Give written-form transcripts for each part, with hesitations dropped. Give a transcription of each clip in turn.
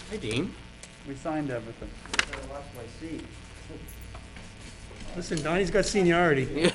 Hi, Dean. We signed everything. I lost my seat. Listen, Donnie's got seniority. Yeah.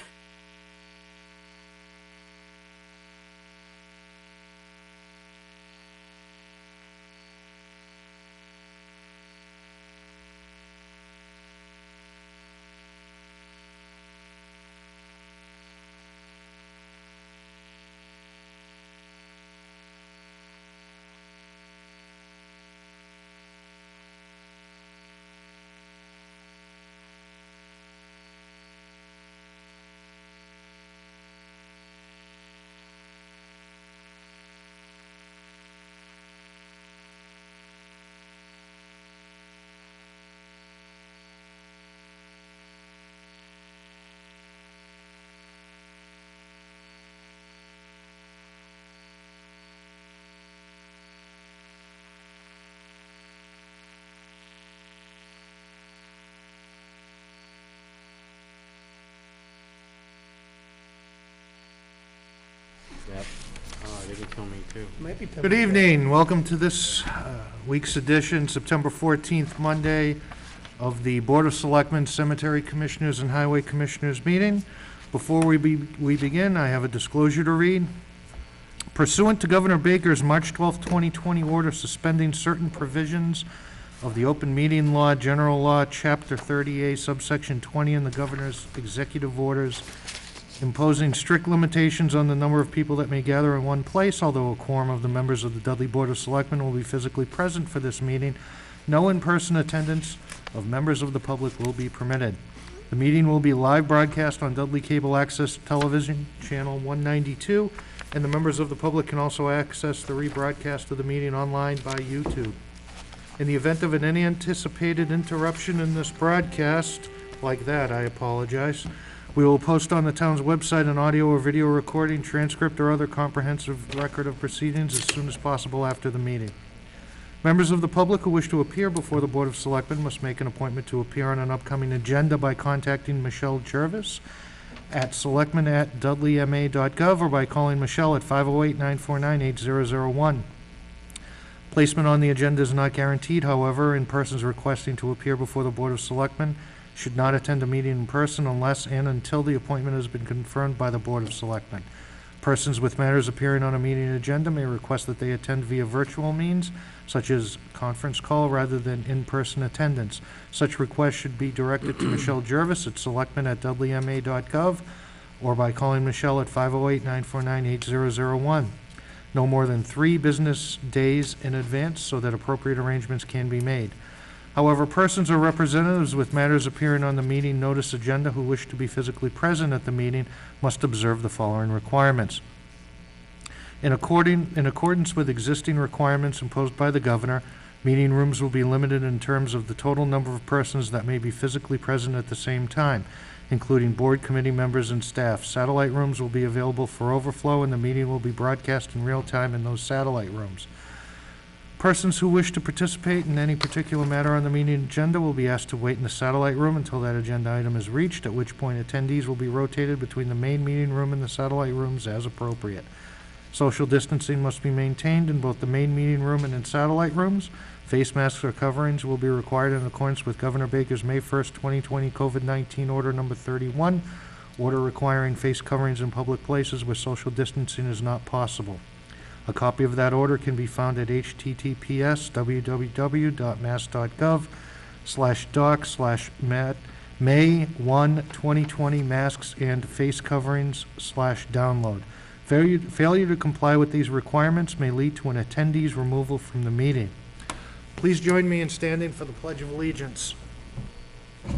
Yep. Oh, they can kill me too. Might be Good evening. Welcome to this week's edition, September 14th, Monday, of the Board of Selectmen, Cemetery Commissioners, and Highway Commissioners meeting. Before we begin, I have a disclosure to read. Pursuant to Governor Baker's March 12, 2020 order suspending certain provisions of the Open Meeting Law, General Law, Chapter 30A, subsection 20, and the Governor's executive orders imposing strict limitations on the number of people that may gather in one place, although a quorum of the members of the Dudley Board of Selectmen will be physically present for this meeting, no in-person attendance of members of the public will be permitted. The meeting will be live broadcast on Dudley Cable Access Television, Channel 192, and the members of the public can also access the rebroadcast of the meeting online by YouTube. In the event of any anticipated interruption in this broadcast, like that, I apologize, we will post on the town's website an audio or video recording, transcript, or other comprehensive record of proceedings as soon as possible after the meeting. Members of the public who wish to appear before the Board of Selectmen must make an appointment to appear on an upcoming agenda by contacting Michelle Jervis at selectmen@dudleyma.gov or by calling Michelle at 508-949-8001. Placement on the agenda is not guaranteed, however, and persons requesting to appear before the Board of Selectmen should not attend a meeting in person unless and until the appointment has been confirmed by the Board of Selectmen. Persons with matters appearing on a meeting agenda may request that they attend via virtual means, such as conference call, rather than in-person attendance. Such requests should be directed to Michelle Jervis at selectmen@dudleyma.gov or by calling Michelle at 508-949-8001. No more than 3 business days in advance so that appropriate arrangements can be made. However, persons or representatives with matters appearing on the meeting notice agenda who wish to be physically present at the meeting must observe the following requirements. In accordance with existing requirements imposed by the Governor, meeting rooms will be limited in terms of the total number of persons that may be physically present at the same time, including board committee members and staff. Satellite rooms will be available for overflow, and the meeting will be broadcast in real time in those satellite rooms. Persons who wish to participate in any particular matter on the meeting agenda will be asked to wait in the satellite room until that agenda item is reached, at which point attendees will be rotated between the main meeting room and the satellite rooms as appropriate. Social distancing must be maintained in both the main meeting room and in satellite rooms. Face masks or coverings will be required in accordance with Governor Baker's May 1st, 2020 COVID-19 Order Number 31, order requiring face coverings in public places where social distancing is not possible. A copy of that order can be found at https://doc/May1-2020 masks and face coverings/download. Failure to comply with these requirements may lead to an attendee's removal from the meeting. Please join me in standing for the Pledge of Allegiance. I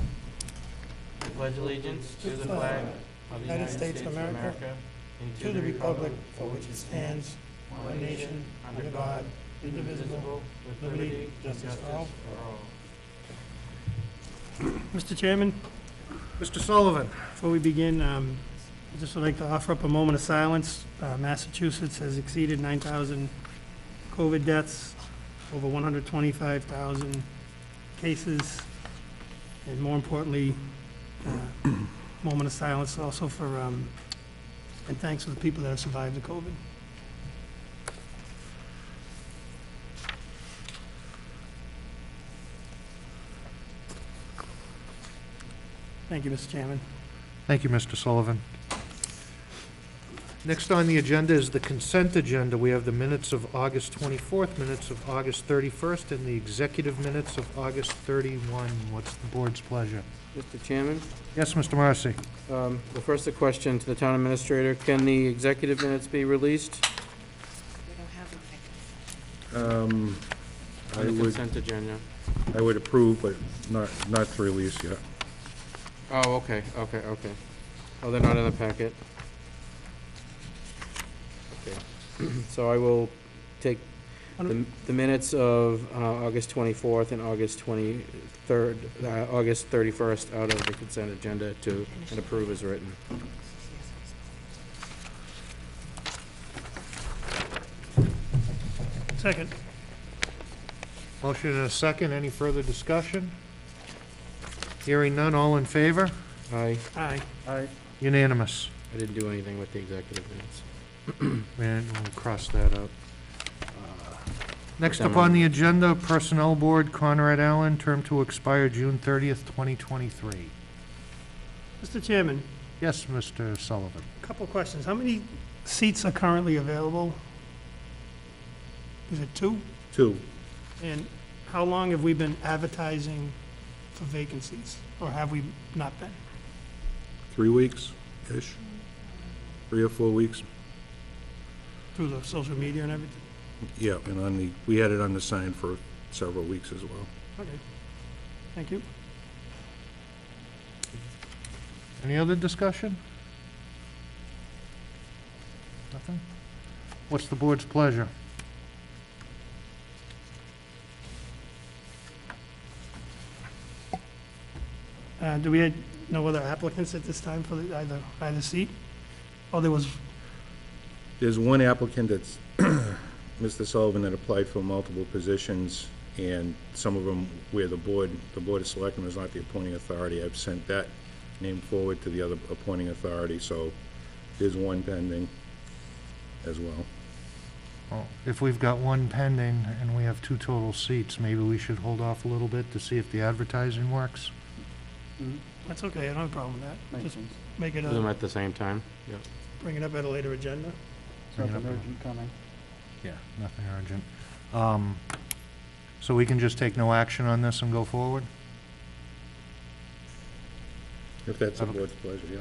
pledge allegiance to the flag of the United States of America and to the republic for which it stands, one nation, under God, indivisible, with liberty and justice for all. Mr. Chairman, Mr. Sullivan. before we begin, I just would like to offer up a moment of silence. Massachusetts has exceeded 9,000 COVID deaths, over 125,000 cases, and more importantly, moment of silence also for, and thanks to the people that have survived the COVID. Thank you, Mr. Chairman. Thank you, Mr. Sullivan. Next on the agenda is the consent agenda. We have the minutes of August 24th, minutes of August 31st, and the executive minutes of August 31. What's the board's pleasure? Mr. Chairman, Yes, Mr. Marcy? well, first a question to the town administrator. Can the executive minutes be released We don't have them. on the consent agenda? I would approve, but not to release yet. Oh, okay. Oh, they're not in the packet? Okay. So I will take the minutes of August 24th and August 23rd, August 31st out of the consent agenda and approve as written. Second. Motion and a second. Any further discussion? Hearing none, all in favor? Aye. Aye. Unanimous. I didn't do anything with the executive minutes. And we'll cross that up. Next up on the agenda, Personnel Board, Conrad Allen, term to expire June 30th, 2023. Mr. Chairman, Yes, Mr. Sullivan. a couple questions. How many seats are currently available? Is it 2? 2, And how long have we been advertising for vacancies? Or have we not been? 3 weeks-ish, 3 or 4 weeks. Through the social media and everything? Yeah, and we had it on the sign for several weeks as well. Okay. Thank you. Any other discussion? Nothing? What's the board's pleasure? Do we have no other applicants at this time for either seat? Oh, there was, There's one applicant that's, Mr. Sullivan, that applied for multiple positions, and some of them where the Board of Selectmen is not the appointing authority. I've sent that name forward to the other appointing authority, so there's one pending as well. Well, if we've got one pending and we have 2 total seats, maybe we should hold off a little bit to see if the advertising works. that's okay, I don't have a problem with that. Just make it Do them a, at the same time? Yep. bring it up at a later agenda. Nothing urgent coming. Yeah, nothing urgent. So we can just take no action on this and go forward? If that's the board's pleasure, yeah.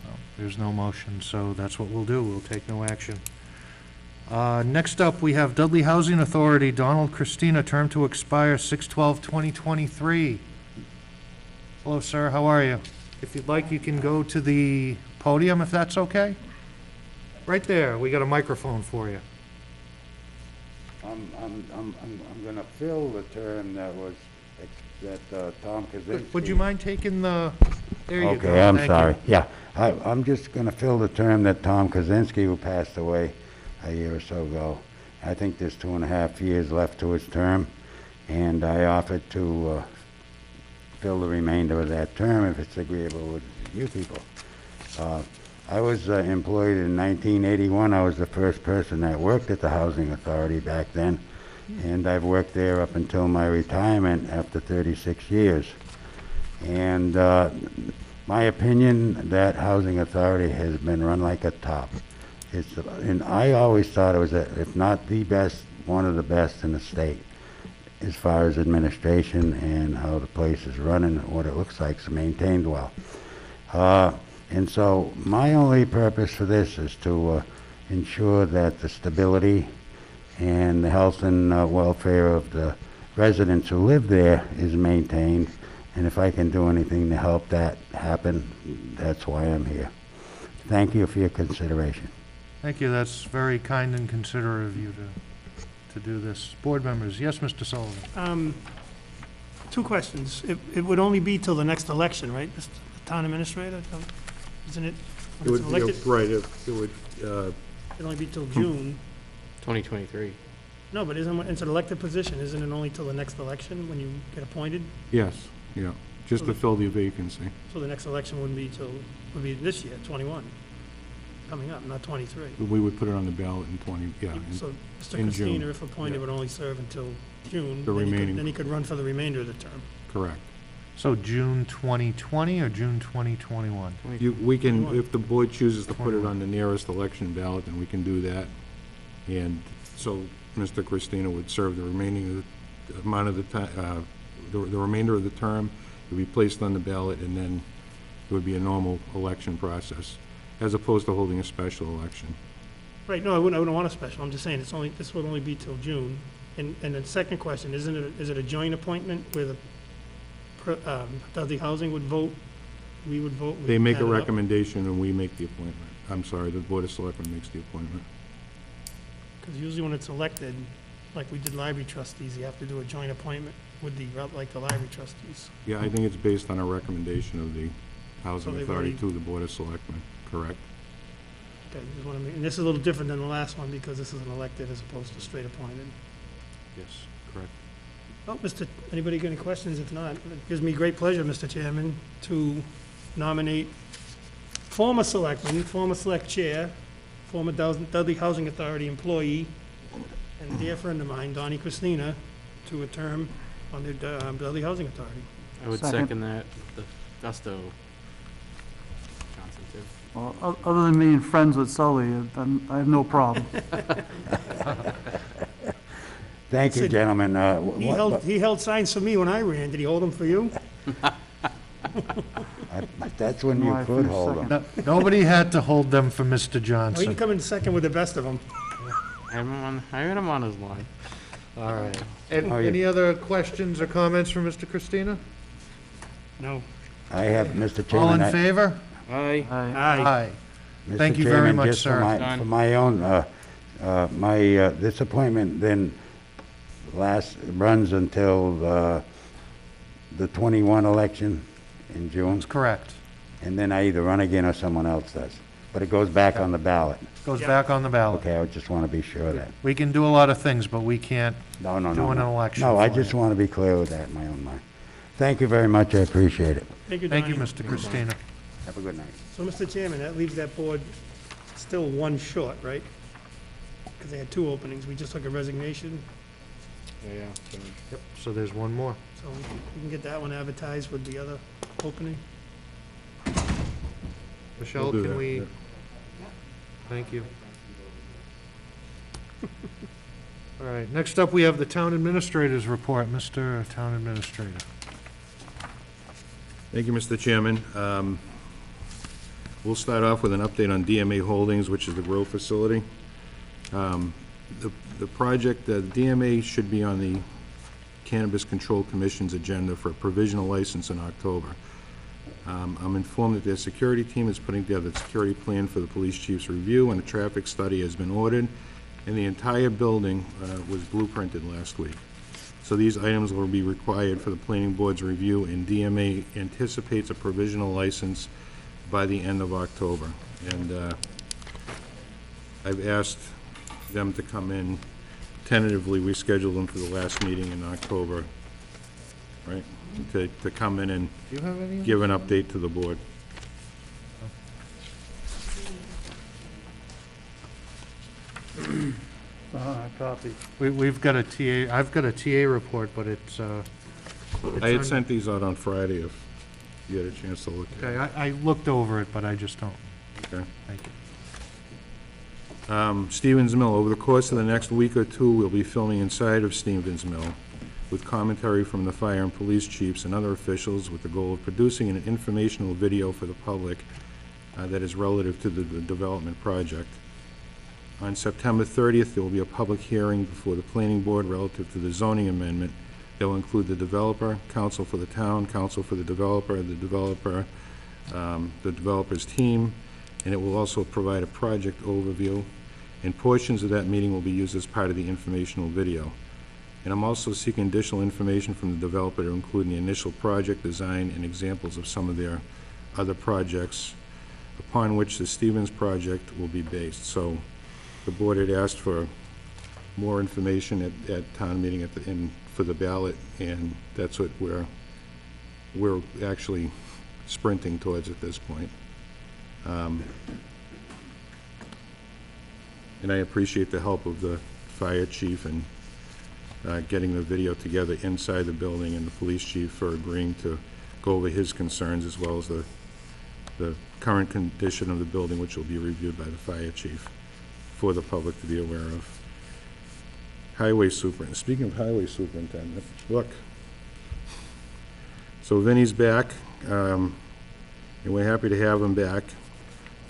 No, there's no motion, so that's what we'll do. We'll take no action. Next up, we have Dudley Housing Authority, Donald Christina, term to expire 6/12/2023. Hello, sir, how are you? If you'd like, you can go to the podium, if that's okay? Right there, we got a microphone for you. I'm gonna fill the term that was, Tom Kaczynski. Would you mind taking the, there you go. Okay, I'm Thank sorry. you. Yeah, I'm just gonna fill the term that Tom Kaczynski, who passed away a year or so ago. I think there's 2.5 years left to his term, and I offered to fill the remainder of that term if it's agreeable with you people. I was employed in 1981. I was the first person that worked at the Housing Authority back then, and I've worked there up until my retirement after 36 years. And my opinion, that Housing Authority has been run like a top. And I always thought it was, if not the best, one of the best in the state, as far as administration and how the place is run and what it looks like is maintained well. And so my only purpose for this is to ensure that the stability and the health and welfare of the residents who live there is maintained. And if I can do anything to help that happen, that's why I'm here. Thank you for your consideration. Thank you, that's very kind and considerate of you to do this. Board members, yes, Mr. Sullivan? 2 questions. It would only be till the next election, right, Mr. Town Administrator? Isn't it? It would, When it's elected, right, it would, it'll only be till June. 2023. No, but it's an elected position, isn't it only till the next election when you get appointed? yes, yeah, just to fill the vacancy. So the next election would be this year, 21, coming up, not 23. We would put it on the ballot in 20, yeah. So Mr. in June, Christina, if appointed, yeah. would only serve until June. The remaining. Then he could run for the remainder of the term. Correct. So June 2020 or June 2021? We can, if the board chooses to put it on the nearest election ballot, then we can do that. And so Mr. Christina would serve the remaining of the amount of the time, the remainder of the term would be placed on the ballot, and then it would be a normal election process, as opposed to holding a special election. Right, no, I wouldn't want a special, I'm just saying, this would only be till June. And the second question, is it a joint appointment where Dudley Housing would vote, we would vote? They make a recommendation and we make the appointment. I'm sorry, the Board of Selectmen makes the appointment. Because usually when it's elected, like we did library trustees, you have to do a joint appointment with the library trustees. Yeah, I think it's based on a recommendation of the Housing So they've Authority already- to the Board of Selectmen, correct? Okay, just want to make, and this is a little different than the last one because this is an elected as opposed to straight appointed. Yes, correct. Oh, anybody got any questions? If not, it gives me great pleasure, Mr. Chairman, to nominate former selectman, former select chair, former Dudley Housing Authority employee, and dear friend of mine, Donnie Christina, to a term on the Dudley Housing Authority. I would Second. second that, the gusto. Johnson, too. Well, other than being friends with Sully, I have no problem. Thank you, Said- gentlemen. He held signs for me when I ran. Did he hold them for you? That's when No, you I could finished hold them. second. Nobody had to hold them for Mr. Well, he can Johnson. come in second with the best of them. I had him on his line. All right. Oh, yeah. Any other questions or comments for Mr. Christina? No. I have, Mr. All Chairman. in favor? Aye. Aye. Aye. Mr. Thank you very Chairman, much, just for sir. my- Done. For my own, this appointment then runs until the 21 election in June, That's correct. and then I either run again or someone else does. But it goes back on the ballot. Goes Yep. back on the ballot. Okay, I just want to be sure of that. We can do a lot of things, but we can't No, no, do no. an no. election No, I for just you. want to be clear with that in my own mind. Thank you very much, I appreciate it. Thank you, Thank you, Donnie. Mr. Christina. Have a good night. So, Mr. Chairman, that leaves that board still one short, right? Because they had two openings. We just took a resignation, Yeah. Yep, so there's one more. so we can get that one advertised with the other opening. Michelle, We'll do can that, we? yeah. Thank you. All right, next up, we have the town administrator's report. Mr. Town Administrator. Thank you, Mr. Chairman. We'll start off with an update on DMA Holdings, which is the grow facility. The project, the DMA should be on the Cannabis Control Commission's agenda for a provisional license in October. I'm informed that their security team is putting together a security plan for the police chief's review, and a traffic study has been ordered, and the entire building was blueprinted last week. So these items will be required for the planning board's review, and DMA anticipates a provisional license by the end of October. And I've asked them to come in tentatively. We scheduled them for the last meeting in October, right? To come in and Do you have any? give an update to the board. Copy. We've got a TA, I've got a TA report, but it's I had sent these out on Friday if you had a chance to look at Okay, it. I looked over it, but I just don't. Okay. Thank you. Stevens Mill, over the course of the next week or two, we'll be filming inside of Stevens Mill with commentary from the fire and police chiefs and other officials with the goal of producing an informational video for the public that is relative to the development project. On September 30th, there will be a public hearing before the planning board relative to the zoning amendment. That will include the developer, counsel for the town, counsel for the developer's team, and it will also provide a project overview, and portions of that meeting will be used as part of the informational video. And I'm also seeking additional information from the developer to include the initial project design and examples of some of their other projects upon which the Stevens project will be based. So the board had asked for more information at town meeting for the ballot, and that's what we're actually sprinting towards at this point. And I appreciate the help of the fire chief and getting the video together inside the building, and the police chief for agreeing to go over his concerns as well as the current condition of the building, which will be reviewed by the fire chief for the public to be aware of. Highway superintendent, speaking of highway superintendent, look. So Vinnie's back, and we're happy to have him back.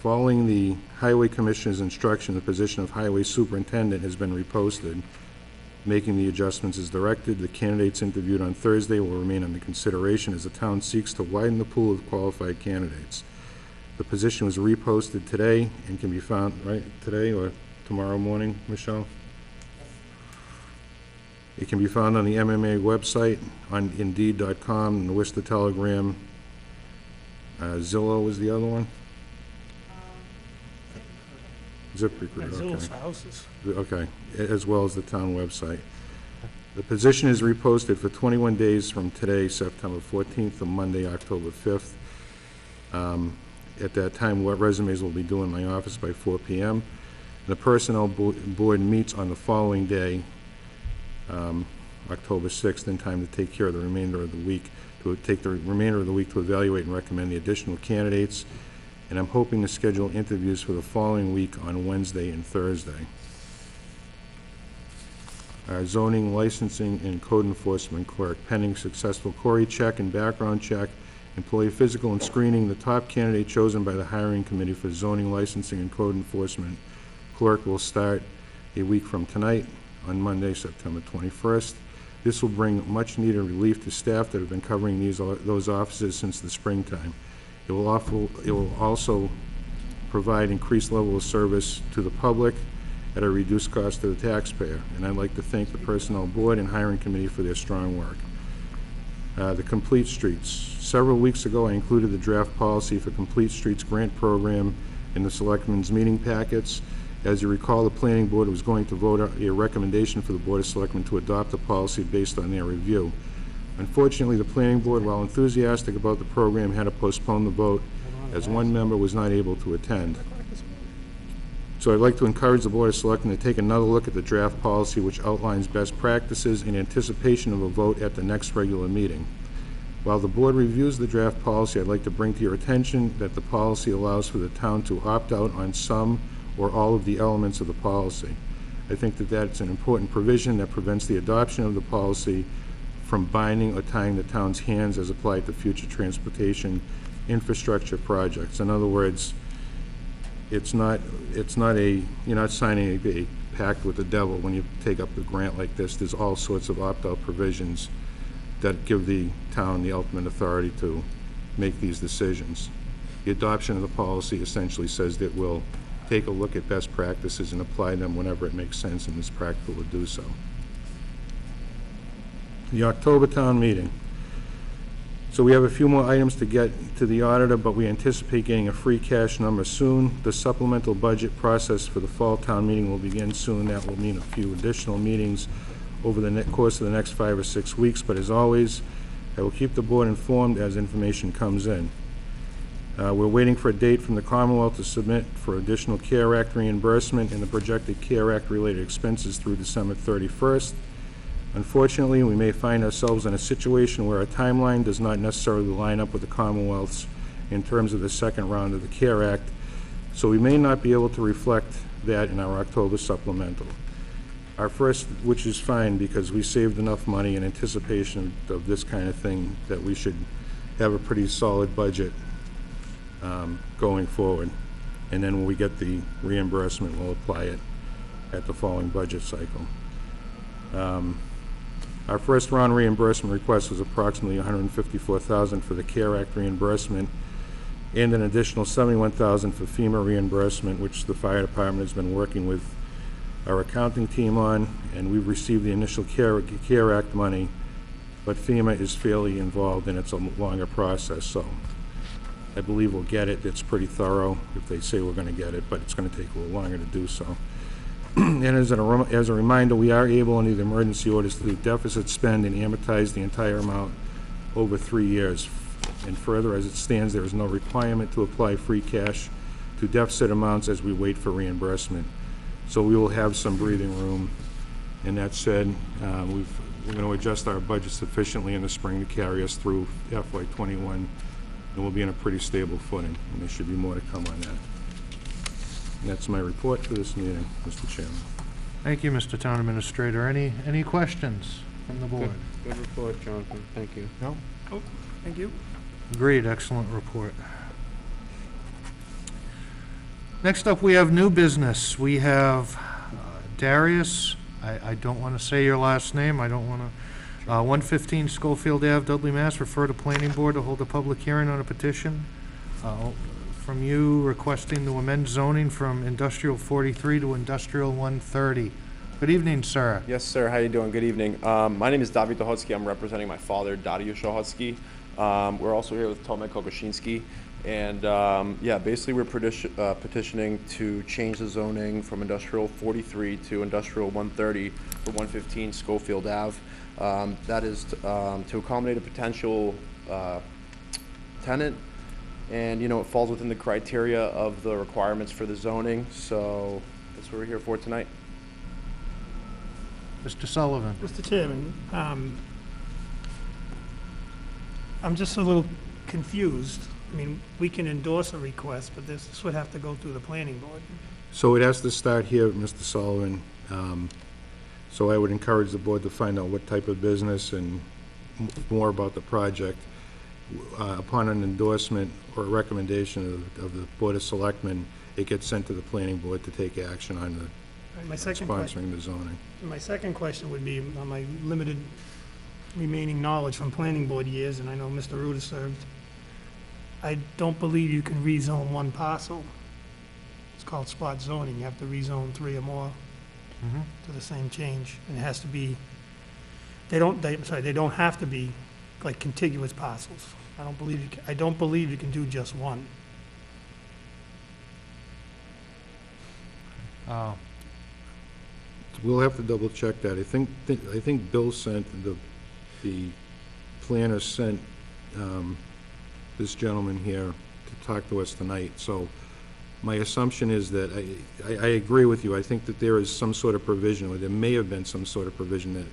Following the Highway Commissioner's instruction, the position of highway superintendent has been reposted. Making the adjustments as directed, the candidates interviewed on Thursday will remain under consideration as the town seeks to widen the pool of qualified candidates. The position was reposted today and can be found, right, today or tomorrow morning, Michelle? It can be found on the MMA website, on Indeed.com, and the Worcester Telegram. Zillow was the other one? ZipRecruiter, okay. Zillow's houses. Okay, as well as the town website. The position is reposted for 21 days from today, September 14th, to Monday, October 5th. At that time, what resumes will be due in my office by 4 p.m. The Personnel Board meets on the following day, October 6th, in time to take care of the remainder of the week, to evaluate and recommend the additional candidates. And I'm hoping to schedule interviews for the following week on Wednesday and Thursday. Our zoning, licensing, and code enforcement clerk, pending successful query check and background check, employee physical and screening, the top candidate chosen by the hiring committee for zoning, licensing, and code enforcement clerk will start a week from tonight on Monday, September 21st. This will bring much-needed relief to staff that have been covering those offices since the springtime. It will also provide increased level of service to the public at a reduced cost to the taxpayer. And I'd like to thank the Personnel Board and Hiring Committee for their strong work. The Complete Streets. Several weeks ago, I included the draft policy for Complete Streets grant program in the Selectmen's meeting packets. As you recall, the Planning Board was going to vote a recommendation for the Board of Selectmen to adopt the policy based on their review. Unfortunately, the Planning Board, while enthusiastic about the program, had to postpone the vote as one member was not able to attend. So I'd like to encourage the Board of Selectmen to take another look at the draft policy, which outlines best practices in anticipation of a vote at the next regular meeting. While the Board reviews the draft policy, I'd like to bring to your attention that the policy allows for the town to opt out on some or all of the elements of the policy. I think that that's an important provision that prevents the adoption of the policy from binding or tying the town's hands as applied to future transportation infrastructure projects. In other words, you're not signing a pact with the devil when you take up a grant like this. There's all sorts of opt-out provisions that give the town the ultimate authority to make these decisions. The adoption of the policy essentially says that we'll take a look at best practices and apply them whenever it makes sense and is practical to do so. The October town meeting. So we have a few more items to get to the auditor, but we anticipate getting a free cash number soon. The supplemental budget process for the fall town meeting will begin soon. That will mean a few additional meetings over the course of the next 5 or 6 weeks, but as always, I will keep the board informed as information comes in. We're waiting for a date from the Commonwealth to submit for additional CARE Act reimbursement and the projected CARE Act related expenses through December 31st. Unfortunately, we may find ourselves in a situation where our timeline does not necessarily line up with the Commonwealth's in terms of the second round of the CARE Act, so we may not be able to reflect that in our October supplemental. Our first, which is fine because we saved enough money in anticipation of this kind of thing that we should have a pretty solid budget going forward. And then when we get the reimbursement, we'll apply it at the following budget cycle. Our first round reimbursement request was approximately $154,000 for the CARE Act reimbursement and an additional $71,000 for FEMA reimbursement, which the fire department has been working with our accounting team on, and we've received the initial CARE Act money, but FEMA is fairly involved and it's a longer process, so I believe we'll get it. It's pretty thorough if they say we're going to get it, but it's going to take a little longer to do so. And as a reminder, we are able under the emergency orders to do deficit spend and amortize the entire amount over 3 years. And further, as it stands, there is no requirement to apply free cash to deficit amounts as we wait for reimbursement. So we will have some breathing room. And that said, we're going to adjust our budget sufficiently in the spring to carry us through FY '21, and we'll be in a pretty stable footing, and there should be more to come on that. And that's my report for this meeting, Mr. Chairman. Thank you, Mr. Town Administrator. Any questions from the board? Good report, Jonathan, thank you. No? Thank you. Agreed, excellent report. Next up, we have new business. We have Darius, I don't want to say your last name, I don't want to, 115 Schofield Ave, Dudley, Mass. Refer to Planning Board to hold a public hearing on a petition from you requesting to amend zoning from Industrial 43 to Industrial 130. Good evening, sir. Yes, sir. How you doing? Good evening. My name is David Dohotsky. I'm representing my father, Dariusz Dohotsky. We're also here with Tomek Kogoshinsky. And yeah, basically we're petitioning to change the zoning from Industrial 43 to Industrial 130 for 115 Schofield Ave. That is to accommodate a potential tenant. And, you know, it falls within the criteria of the requirements for the zoning. So that's what we're here for tonight. Mr. Sullivan. Mr. Chairman, I'm just a little confused. I mean, we can endorse a request, but this would have to go through the planning board. So it has to start here, Mr. Sullivan. So I would encourage the board to find out what type of business and more about the project. Upon an endorsement or a recommendation of the Board of Selectmen, it gets sent to the planning board to take action on the My second sponsoring the zoning. My second question would be, on my limited remaining knowledge from planning board years, and I know Mr. Ruda served, I don't believe you can rezone one parcel. It's called spot zoning. You have to rezone 3 or more to the same change. And it has to be, they don't have to be like contiguous parcels. I don't believe you can do just one. We'll have to double check that. I think Bill sent, the planner sent this gentleman here to talk to us tonight. So my assumption is that, I agree with you. I think that there is some sort of provision, or there may have been some sort of provision that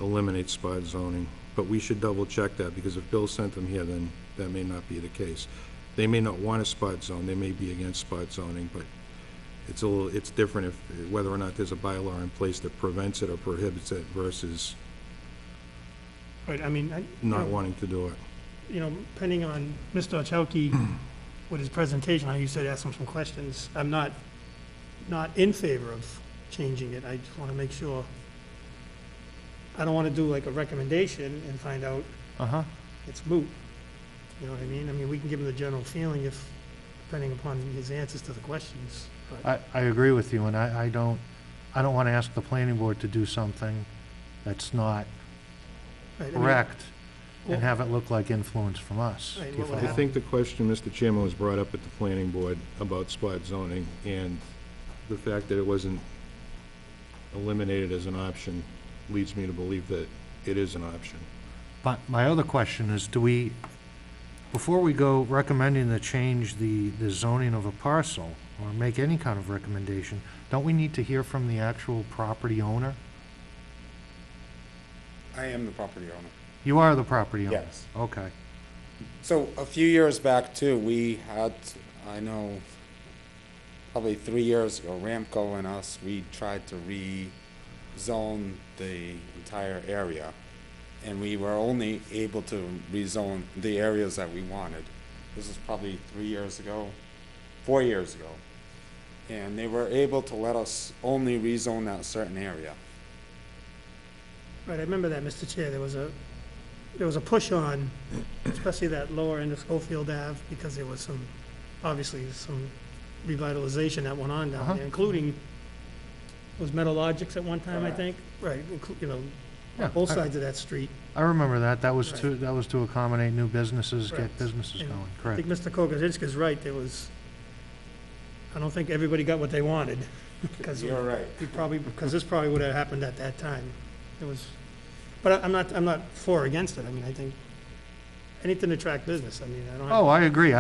eliminates spot zoning. But we should double check that, because if Bill sent them here, then that may not be the case. They may not want a spot zone. They may be against spot zoning, but it's different if, whether or not there's a bylaw in place that prevents it or prohibits it versus Right, I mean, not wanting to do it. you know, depending on Mr. Ochowki with his presentation, I used to ask him some questions. I'm not in favor of changing it. I just want to make sure. I don't want to do like a recommendation and find out it's moot. You know what I mean? I mean, we can give him the general feeling if, depending upon his answers to the questions. But I agree with you, and I don't want to ask the planning board to do something that's not right, I mean, correct well- and have it look like influence from us. Right, Do you what would follow? I think the question, Mr. Chairman, was brought up at the planning board about spot zoning, and the fact that it wasn't eliminated as an option leads me to believe that it is an option. But my other question is, before we go recommending to change the zoning of a parcel or make any kind of recommendation, don't we need to hear from the actual property owner? I am the property owner. You are the property owner? Yes. Okay. So a few years back too, we had, I know, probably 3 years ago, Ramco and us, we tried to rezone the entire area. And we were only able to rezone the areas that we wanted. This is probably 3 years ago, 4 years ago. And they were able to let us only rezone that certain area. Right, I remember that, Mr. Chair. There was a push on, especially that lower end of Schofield Ave, because there was obviously some revitalization that went on down there, including, was Metalogics at one time, I think? Right, you know, Yeah, both sides of that street. I remember that. That was Right. to accommodate new businesses, get Correct. businesses And going, I correct. think Mr. Kogozinski's right. I don't think everybody got what they wanted. Because You're right. because this probably would have happened at that time. But I'm not for or against it. I mean, I think anything to attract business. I mean, I don't have. Oh, I agree.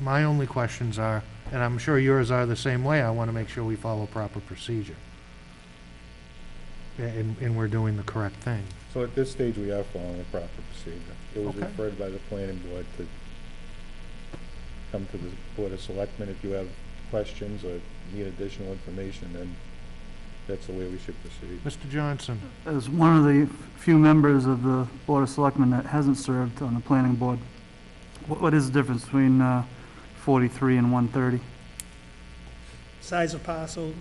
My only questions are, and I'm sure yours are the same way, I want to make sure we follow proper procedure. And we're doing the correct thing. So at this stage, we are following the proper procedure. It was Okay. referred by the planning board to come to the Board of Selectmen. If you have questions or need additional information, then that's the way we should proceed. Mr. Johnson? As one of the few members of the Board of Selectmen that hasn't served on the planning board, what is the difference between 43 and 130? Size of parcel,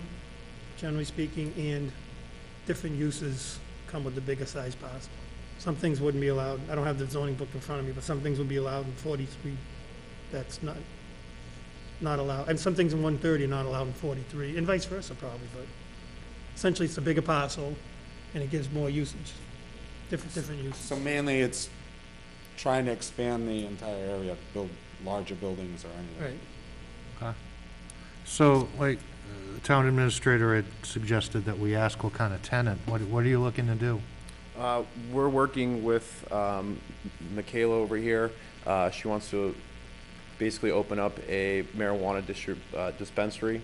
generally speaking, and different uses come with the bigger size parcel. Some things wouldn't be allowed, I don't have the zoning book in front of me, but some things would be allowed in 43, that's not allowed, and some things in 130 are not allowed in 43, and vice versa probably, but essentially it's a bigger parcel, and it gives more usage, different uses. So mainly it's trying to expand the entire area, build larger buildings or anything. Right. So, like, the town administrator had suggested that we ask what kind of tenant. What are you looking to do? We're working with Michaela over here. She wants to basically open up a marijuana dispensary.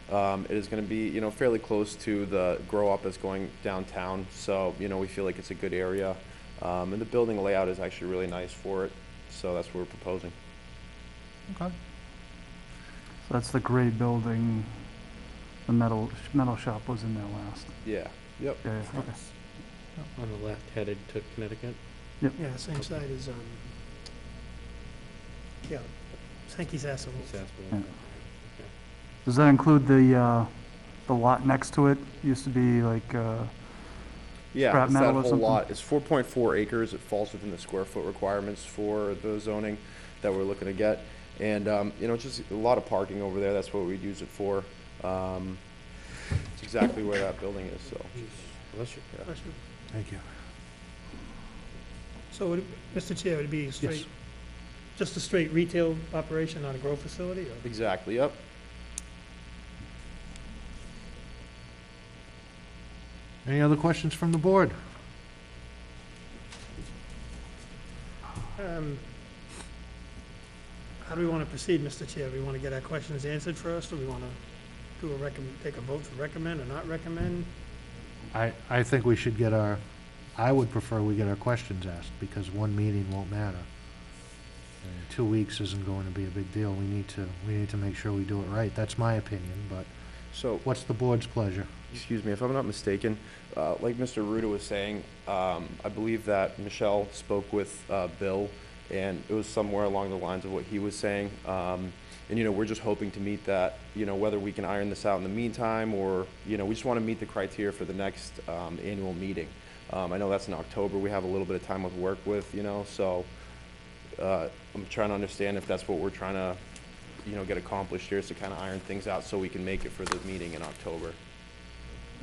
It is going to be, you know, fairly close to the grow up that's going downtown. So, you know, we feel like it's a good area. And the building layout is actually really nice for it. So that's what we're proposing. Okay. So that's the gray building, the metal shop was in there last. Yeah. Yep. Yeah, yeah, okay. On the left, headed to Connecticut. Yeah, same side as, yeah, Sankey's Asset. Yeah. Does that include the lot next to it? Used to be like, Yeah, scrap it's that metal or whole something? lot. It's 4.4 acres. It falls within the square foot requirements for the zoning that we're looking to get. And, you know, just a lot of parking over there. That's what we'd use it for. It's exactly where that building is, so. Bless you. Yeah. Thank you. So, Mr. Chair, would it be straight, just a straight retail operation, not a grow facility, or? Exactly, yep. Any other questions from the board? How do we want to proceed, Mr. Chair? We want to get our questions answered first, or we want to take a vote to recommend or not recommend? I think we should get I would prefer we get our questions asked, because one meeting won't matter. 2 weeks isn't going to be a big deal. We need to make sure we do it right. That's my opinion, but So, what's the board's pleasure? excuse me, if I'm not mistaken, like Mr. Ruda was saying, I believe that Michelle spoke with Bill, and it was somewhere along the lines of what he was saying. And, you know, we're just hoping to meet that, you know, whether we can iron this out in the meantime, or, you know, we just want to meet the criteria for the next annual meeting. I know that's in October. We have a little bit of time with work with, you know, so I'm trying to understand if that's what we're trying to, you know, get accomplished here, is to kind of iron things out so we can make it for the meeting in October.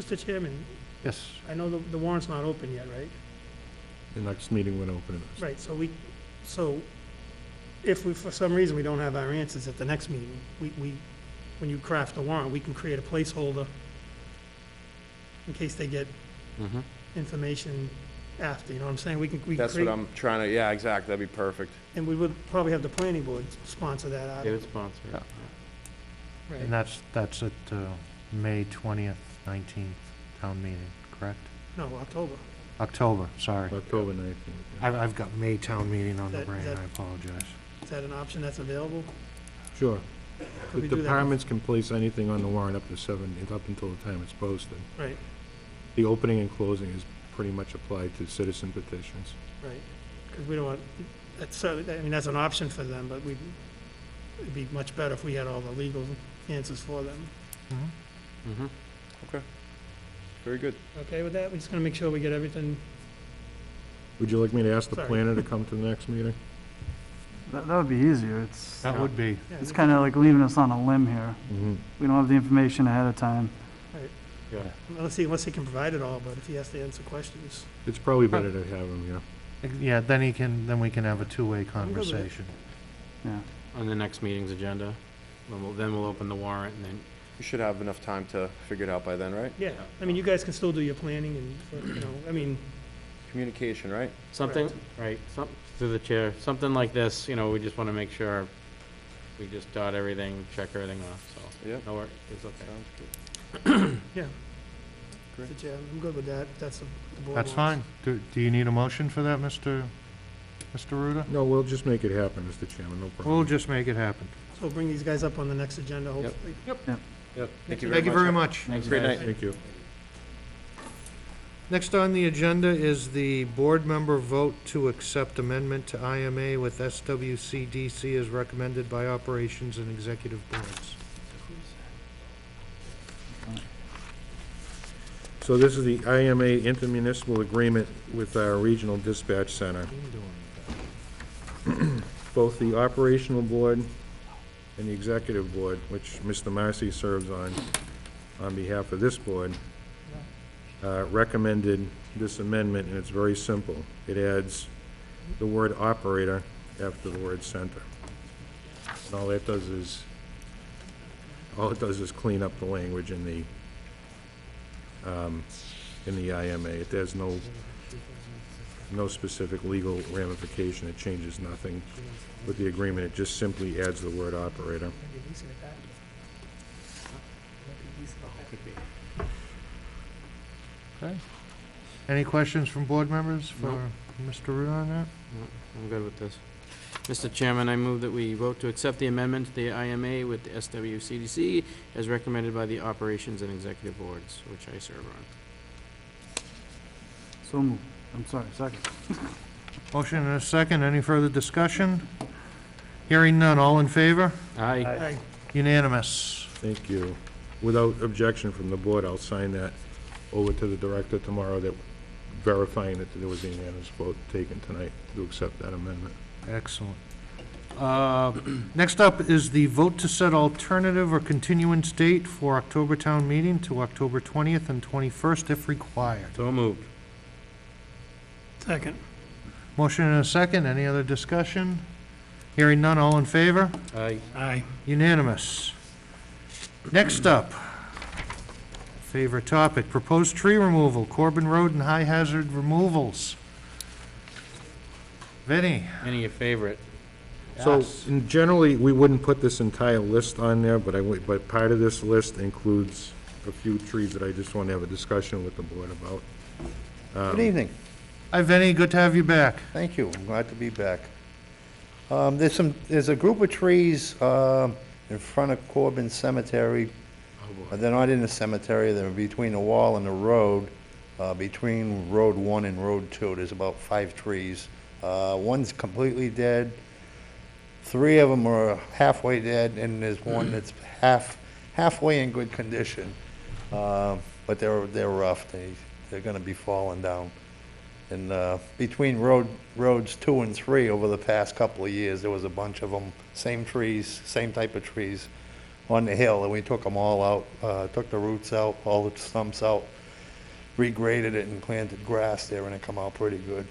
Mr. Chairman, Yes. I know the warrant's not open yet, right? The next meeting would open it. Right, so if we, for some reason, we don't have our answers at the next meeting, when you craft the warrant, we can create a placeholder in case they get Mm-hmm. information after, you know what I'm saying? We That's create, what I'm trying to, yeah, exactly, that'd be perfect. and we would probably have the planning board sponsor that David article. sponsor. Yeah. Right. And that's at May 20th, 19th town meeting, correct? No, October. October, sorry. October 19th. I've got May town meeting on the That- brain, that- I apologize. Is that an option that's available? Sure. Could The we do that? departments can place anything on the warrant up until the time it's posted. Right, The opening and closing is pretty much applied to citizen petitions. right. Because we don't want, that's certainly, I mean, that's an option for them, but it'd be much better if we had all the legal answers for them. Mm-hmm. Very good. Okay with that? We're just gonna make sure we get everything. Would you like me to ask the Sorry. planner to come to the next meeting? That would be easier. That would be, Yeah, It's kind of like leaving us on a limb here. Mm-hmm. We don't have the information ahead of time. Yeah. Unless he can provide it all, but if he has to answer questions. It's probably better to have him, yeah. yeah, then we can have a two-way I'm good with it. conversation. Yeah. On the next meeting's agenda. Then we'll open the warrant, and then We should have enough time to figure it out by then, right? Yeah, I mean, you guys can still do your planning and, you know, I mean, Communication, right? something, right, through the chair, something like this, you know, we just want to make sure we just dot everything, check everything off, so. Yep. No worries, it's okay. Sounds good. yeah. Mr. Chair, I'm good with that. That's the board That's wants. fine. Do you need a motion for that, Mr. Ruda? No, we'll just make it happen, Mr. Chairman, no problem. We'll just make it happen. So we'll bring these guys up on the next agenda, hopefully. Thank you Thank you very much. Thanks, Great guys. night. Thank you. Next on the agenda is the board member vote to accept amendment to IMA with SWCDC as recommended by Operations and Executive Boards. So this is the IMA intermunicipal agreement with our regional dispatch center. Both the operational board and the executive board, which Mr. Marcy serves on behalf of this board, recommended this amendment, and it's very simple. It adds the word operator after the word center. And all it does is clean up the language in the IMA. It has no specific legal ramification. It changes nothing with the agreement. It just simply adds the word operator. Okay. Any questions from board members for Nope. Mr. Ruda on that? I'm good with this. Mr. Chairman, I move that we vote to accept the amendment to the IMA with the SWCDC as recommended by the Operations and Executive Boards, which I serve on. So moved. I'm sorry, second. Motion and a second. Any further discussion? Hearing none. All in favor? Aye. Aye. Unanimous. Thank you. Without objection from the board, I'll sign that over to the director tomorrow, that verifying that there was a unanimous vote taken tonight to accept that amendment. Excellent. Next up is the vote to set alternative or continuance date for October town meeting to October 20th and 21st if required. So moved. Second. Motion and a second. Any other discussion? Hearing none. All in favor? Aye. Aye. Unanimous. Next up, favorite topic, proposed tree removal, Corbin Road and high hazard removals. Vinnie? Any of your favorite? So, Yes. generally, we wouldn't put this entire list on there, but part of this list includes a few trees that I just want to have a discussion with the board about. Good evening. Hi, Vinnie, good to have you back. Thank you. I'm glad to be back. There's a group of trees in front of Corbin Cemetery. They're not in the cemetery. They're between the wall and the road, between Road 1 and Road 2. There's about 5 trees. One's completely dead. 3 of them are halfway dead, and there's one that's halfway in good condition. But they're rough. They're going to be falling down. And between roads 2 and 3 over the past couple of years, there was a bunch of them, same trees, same type of trees on the hill, and we took them all out, took the roots out, all the stumps out, regraded it and planted grass there, and it come out pretty good.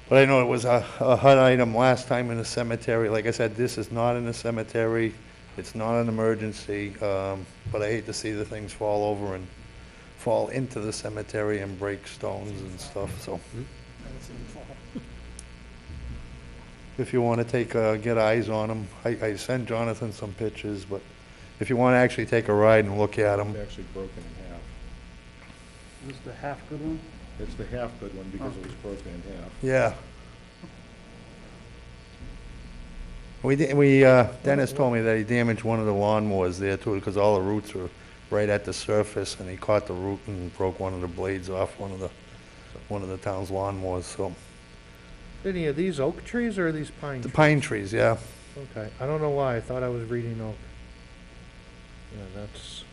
But I know it was a HUD item last time in the cemetery. Like I said, this is not in the cemetery. It's not an emergency, but I hate to see the things fall over and fall into the cemetery and break stones and stuff, so. If you want to get eyes on them, I sent Jonathan some pictures, but if you want to actually take a ride and look at them. It's actually broken in half. Is this the half good one? It's the half good one because it was broken in half. Yeah. Dennis told me that he damaged one of the lawnmowers there too, because all the roots were right at the surface, and he caught the root and broke one of the blades off one of the town's lawnmowers, so. Vinnie, are these oak trees or are these pine The trees? pine trees, yeah. Okay, I don't know why, I thought I was reading oak. Yeah, that's,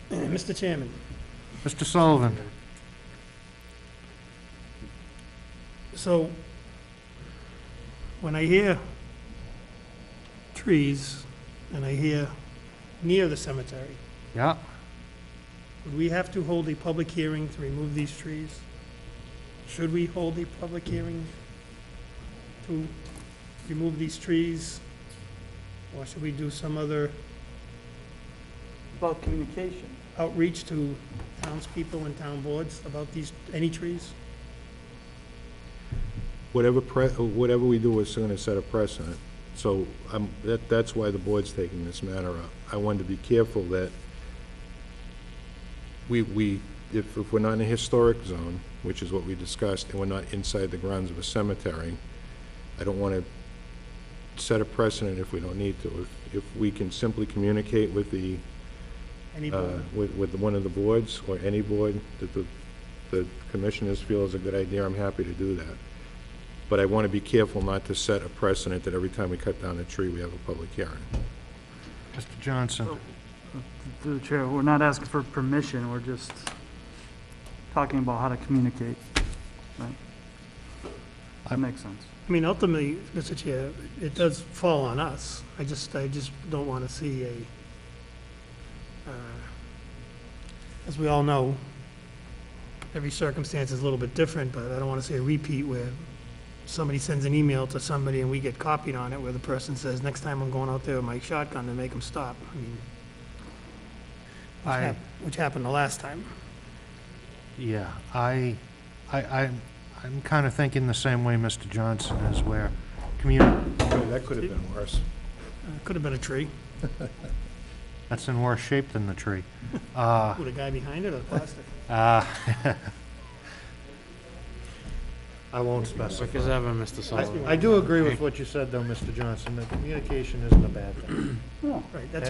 Mr. Chairman, Mr. Sullivan. so when I hear trees and I hear near the cemetery, Yeah, would we have to hold a public hearing to remove these trees? Should we hold a public hearing to remove these trees? Or should we do some other About communication. outreach to townspeople and town boards about any trees? Whatever we do is going to set a precedent. So that's why the board's taking this matter up. I wanted to be careful that if we're not in a historic zone, which is what we discussed, and we're not inside the grounds of a cemetery, I don't want to set a precedent if we don't need to. If we can simply communicate with the, Any board. with one of the boards, or any board that the commissioners feel is a good idea, I'm happy to do that. But I want to be careful not to set a precedent that every time we cut down a tree, we have a public hearing. Mr. Johnson? Through the chair, we're not asking for permission, we're just talking about how to communicate. Right? That makes sense. I mean, ultimately, Mr. Chair, it does fall on us. I just don't want to see as we all know, every circumstance is a little bit different, but I don't want to see a repeat where somebody sends an email to somebody and we get copied on it, where the person says, next time I'm going out there with my shotgun to make them stop. I mean, which happened the last time. Yeah, I'm kind of thinking the same way Mr. Johnson is, where That could have been worse. Could have been a tree. that's in worse shape than the tree. With a guy behind it or plastic? I won't Quick specify. as ever, Mr. Sullivan. I do agree with what you said, though, Mr. Johnson, that communication isn't a bad thing. Right, that's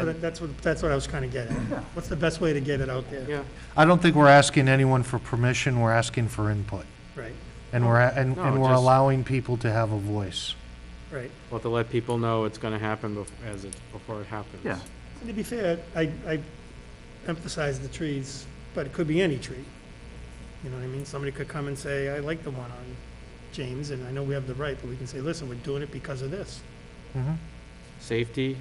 what I was kind of getting at. What's the best way to get it out there? Yeah, I don't think we're asking anyone for permission, we're asking for input. Right, And No, we're just- allowing people to have a voice. right. well, to let people know it's gonna happen before it happens. Yeah. And to be fair, I emphasize the trees, but it could be any tree. You know what I mean? Somebody could come and say, I like the one on James, and I know we have the right, but we can say, listen, we're doing it because of this. Mhm. Safety,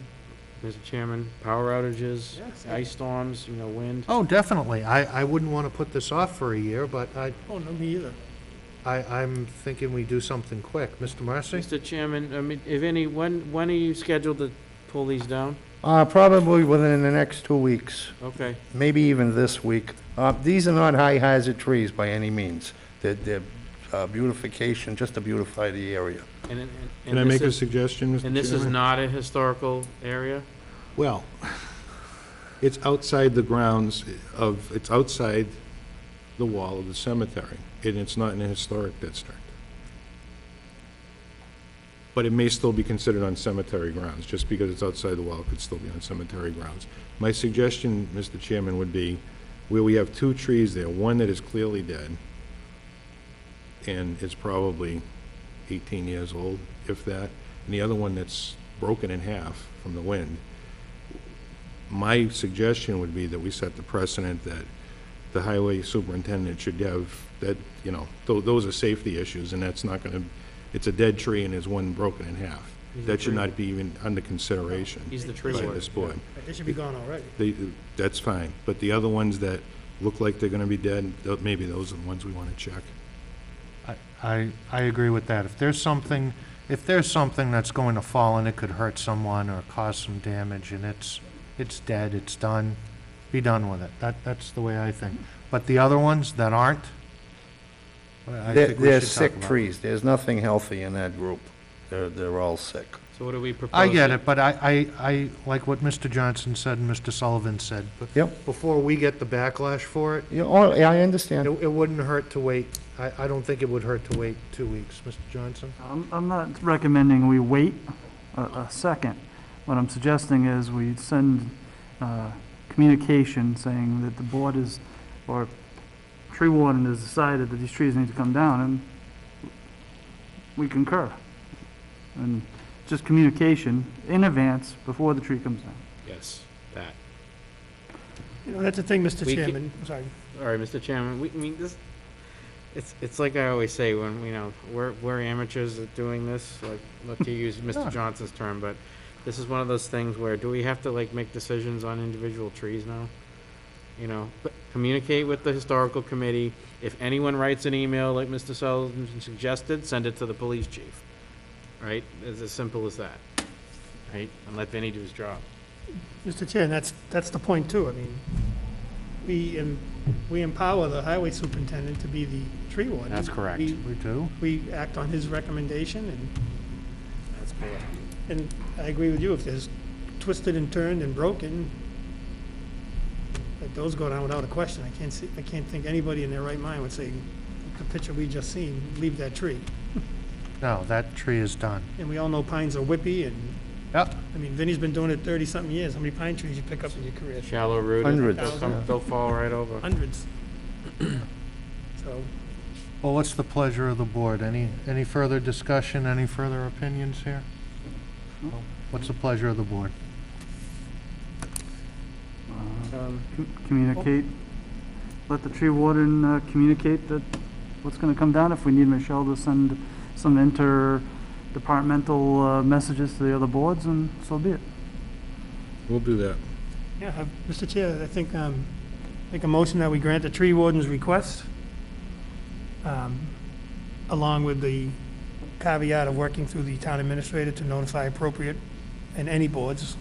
Mr. Chairman, power outages, Yes. ice storms, wind. Oh, definitely. I wouldn't want to put this off for a year, but Oh, no, me either. I'm thinking we do something quick. Mr. Marcy? Mr. Chairman, I mean, when are you scheduled to pull these down? Probably within the next 2 weeks, Okay, maybe even this week. These are not high hazard trees by any means. They're beautification, just to beautify the area. and Can I this make a is- suggestion, Mr. Chairman? And this is not a historical area? Well, it's outside the grounds it's outside the wall of the cemetery, and it's not in a historic district. But it may still be considered on cemetery grounds. Just because it's outside the wall, it could still be on cemetery grounds. My suggestion, Mr. Chairman, would be where we have 2 trees there, one that is clearly dead, and is probably 18 years old, if that, and the other one that's broken in half from the wind. My suggestion would be that we set the precedent that the highway superintendent should have, that, those are safety issues, and that's not gonna, it's a dead tree and there's one broken in half. He's the That should tree not be even under consideration He's the tree by warden. this board. Right, they should be gone already. That's fine, but the other ones that look like they're gonna be dead, maybe those are the ones we wanna check. I agree with that. If there's something that's going to fall and it could hurt someone or cause some damage, and it's dead, it's done, be done with it. That's the way I think. But the other ones that aren't, I think we They're should talk sick about. trees. There's nothing healthy in that group. They're all sick. So what do we propose? I get it, but I like what Mr. Johnson said and Mr. Sullivan said. But Yep. before we get the backlash for it, Yeah, oh, yeah, I understand. it wouldn't hurt to wait. I don't think it would hurt to wait 2 weeks, Mr. Johnson. I'm not recommending we wait a second. What I'm suggesting is we send communication saying that the board is, or tree warden has decided that these trees need to come down, and we concur. And just communication in advance before the tree comes down. Yes, that. That's the thing, Mr. We Chairman, I'm sorry. All right, Mr. Chairman, it's like I always say, when, we're amateurs at doing this, like, not to use Mr. Johnson's term, but this is one of those things where, do we have to, make decisions on individual trees now? But communicate with the historical committee. If anyone writes an email like Mr. Sullivan suggested, send it to the police chief. Right? It's as simple as that. Right? And let Vinnie do his job. Mr. Chair, and that's the point too. I mean, we empower the highway superintendent to be the tree warden. That's correct. We do. We act on his recommendation, and that's correct. And I agree with you, if there's twisted and turned and broken, like, those go down without a question. I can't think anybody in their right mind would say, the picture we just seen, leave that tree. No, that tree is done. And we all know pines are whippy, and, Yep. I mean, Vinnie's been doing it 30-something years. How many pine trees you pick up in your career? Shallow rooted. Hundreds, They'll fall right over. Hundreds. So, Well, what's the pleasure of the board? Any further discussion, any further opinions here? What's the pleasure of the board? Communicate, let the tree warden communicate that what's gonna come down. If we need Michelle to send some interdepartmental messages to the other boards, and so be it. We'll do that. yeah, Mr. Chair, I think, make a motion that we grant the tree warden's request, along with the caveat of working through the town administrator to notify appropriate, and any boards,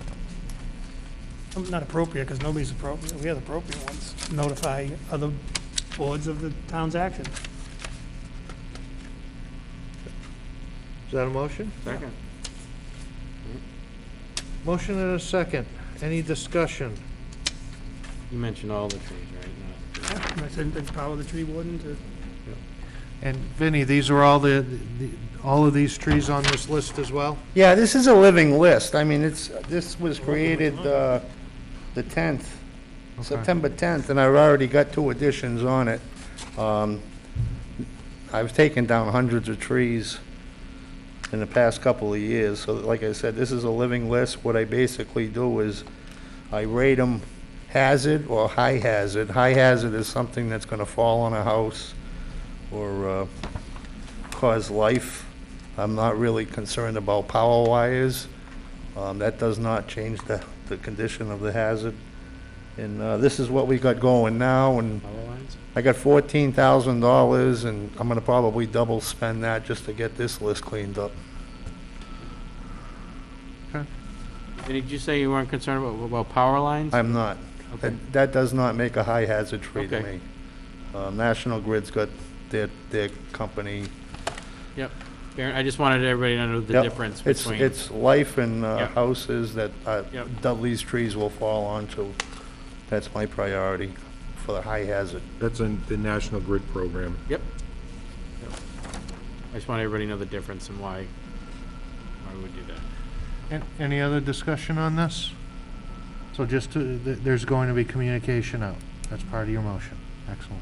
not appropriate, because nobody's appropriate, we are the appropriate ones, notify other boards of the town's action. Is that a motion? Second. Motion and a second. Any discussion? You mentioned all the trees, right? And I said, empower the tree warden to, And Vinnie, these are all all of these trees on this list as well? Yeah, this is a living list. I mean, this was created, the 10th, September 10th, and I've already got 2 additions on it. I've taken down hundreds of trees in the past couple of years, so like I said, this is a living list. What I basically do is I rate them hazard or high hazard. High hazard is something that's gonna fall on a house or cause life. I'm not really concerned about power wires. That does not change the condition of the hazard. And this is what we got going now, and Power lines? I got $14,000, and I'm gonna probably double spend that just to get this list cleaned up. And did you say you weren't concerned about power lines? I'm not. Okay. That does not make a high hazard tree to Okay. me. National Grid's got their company. Yep. Baron, I just wanted everybody to know the Yep. difference It's, between. it's life in Yep. houses that Yep. Dudley's trees will fall onto. That's my priority for the high hazard. That's in the National Grid program. Yep. I just want everybody to know the difference and why we would do that. Any other discussion on this? So there's going to be communication out. That's part of your motion. Excellent.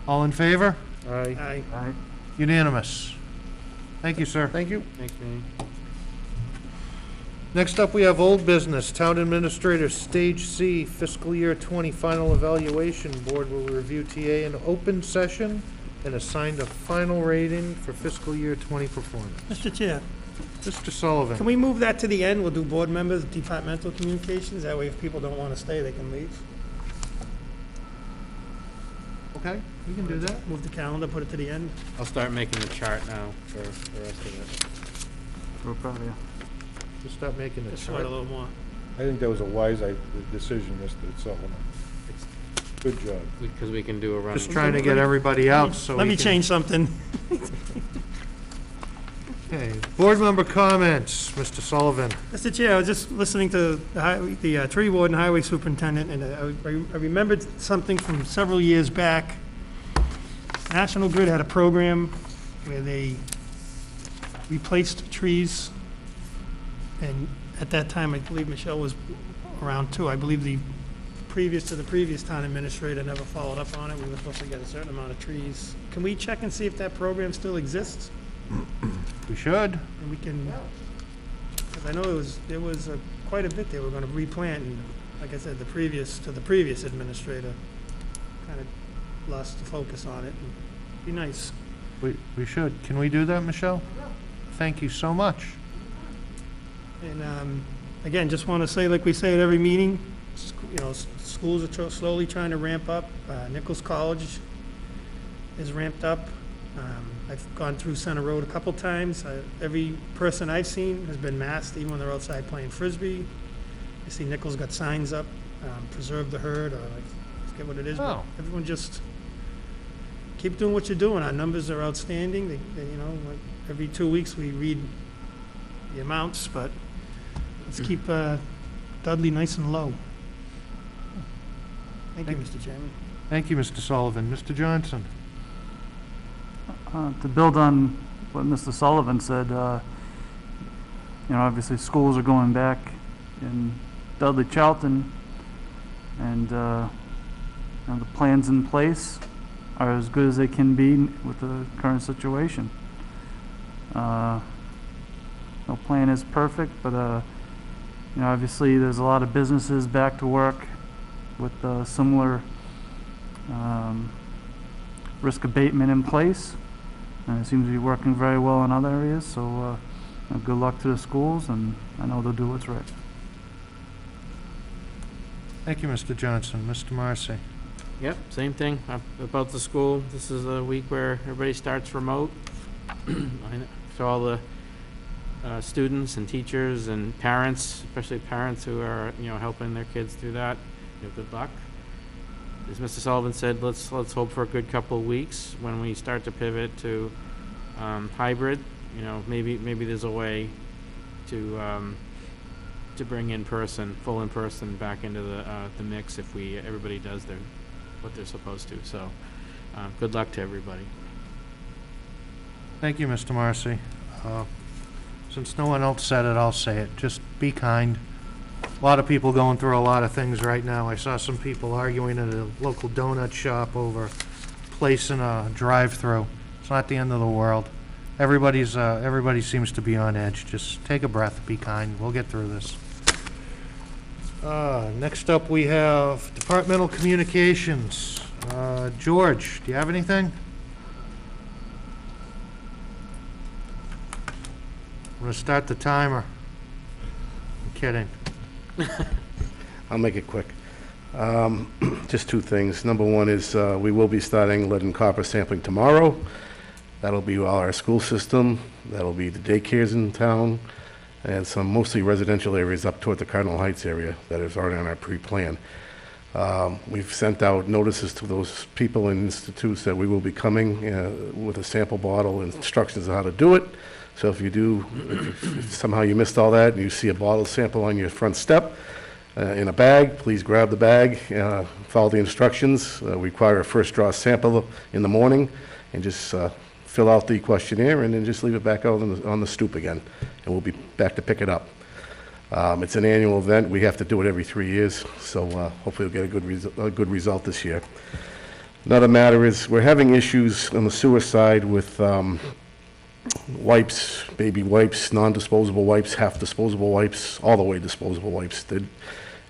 All in favor? I, Unanimous. Thank you, sir. Thank you. Thanks, Vinnie. Next up, we have old business. Town Administrator, Stage C, Fiscal Year 20 Final Evaluation. Board will review TA in open session and assign a final rating for fiscal year 20 performance. Mr. Chair, Mr. can Sullivan. we move that to the end? We'll do board members, departmental communications, that way if people don't want to stay, they can leave. Okay, we can do that. Move the calendar, put it to the end. I'll start making the chart now for the rest of it. Real proud of you. We'll start making a Just write chart. a little more. I think that was a wise decision, Mr. Sullivan. Good job. Because we can do a run. Just trying to get everybody out so Let we me can- change something. Okay, board member comments, Mr. Sullivan. Mr. Chair, I was just listening to the tree warden, highway superintendent, and I remembered something from several years back. National Grid had a program where they replaced trees, and at that time, I believe Michelle was around too. I believe the previous town administrator never followed up on it. We were supposed to get a certain amount of trees. Can we check and see if that program still exists? We should. And we can, because I know there was quite a bit they were gonna replant, and like I said, the previous administrator kind of lost the focus on it. And be nice. We should. Can we do that, Michelle? Thank you so much. And again, just want to say, like we say at every meeting, schools are slowly trying to ramp up. Nichols College is ramped up. I've gone through Center Road a couple times. Every person I've seen has been masked, even when they're outside playing Frisbee. I see Nichols got signs up, preserve the herd, or I forget what it is, but Oh. everyone just keep doing what you're doing. Our numbers are outstanding. Like every 2 weeks we read the amounts, but let's keep Dudley nice and low. Thank you, Mr. Chairman. Thank you, Mr. Sullivan. Mr. Johnson? To build on what Mr. Sullivan said, obviously schools are going back in Dudley, Charlton, and the plans in place are as good as they can be with the current situation. No plan is perfect, but obviously there's a lot of businesses back to work with similar risk abatement in place, and it seems to be working very well in other areas. So good luck to the schools, and I know they'll do what's right. Thank you, Mr. Johnson. Mr. Marcy? Yep, same thing about the school. This is a week where everybody starts remote. So all the students and teachers and parents, especially parents who are helping their kids through that, good luck. As Mr. Sullivan said, let's hope for a good couple of weeks when we start to pivot to hybrid. Maybe there's a way to bring full in person back into the mix if everybody does what they're supposed to. So good luck to everybody. Thank you, Mr. Marcy. Since no one else said it, I'll say it. Just be kind. A lot of people going through a lot of things right now. I saw some people arguing at a local donut shop over placing a drive-through. It's not the end of the world. Everybody seems to be on edge. Just take a breath, be kind. We'll get through this. Next up, we have departmental communications. George, do you have anything? I'm going to start the timer. I'm kidding. I'll make it quick. Just two things. Number one is we will be starting lead and copper sampling tomorrow. That'll be all our school system. That'll be the daycares in town and some mostly residential areas up toward the Cardinal Heights area that is already on our pre-plan. We've sent out notices to those people and institutes that we will be coming with a sample bottle and instructions on how to do it. So if somehow you missed all that and you see a bottle sample on your front step in a bag, please grab the bag, follow the instructions. We require a first draw sample in the morning, and just fill out the questionnaire and then just leave it back out on the stoop again, and we'll be back to pick it up. It's an annual event. We have to do it every 3 years, so hopefully we'll get a good result this year. Another matter is we're having issues on the sewer side with wipes, baby wipes, non-disposable wipes, half-disposable wipes, all the way disposable wipes.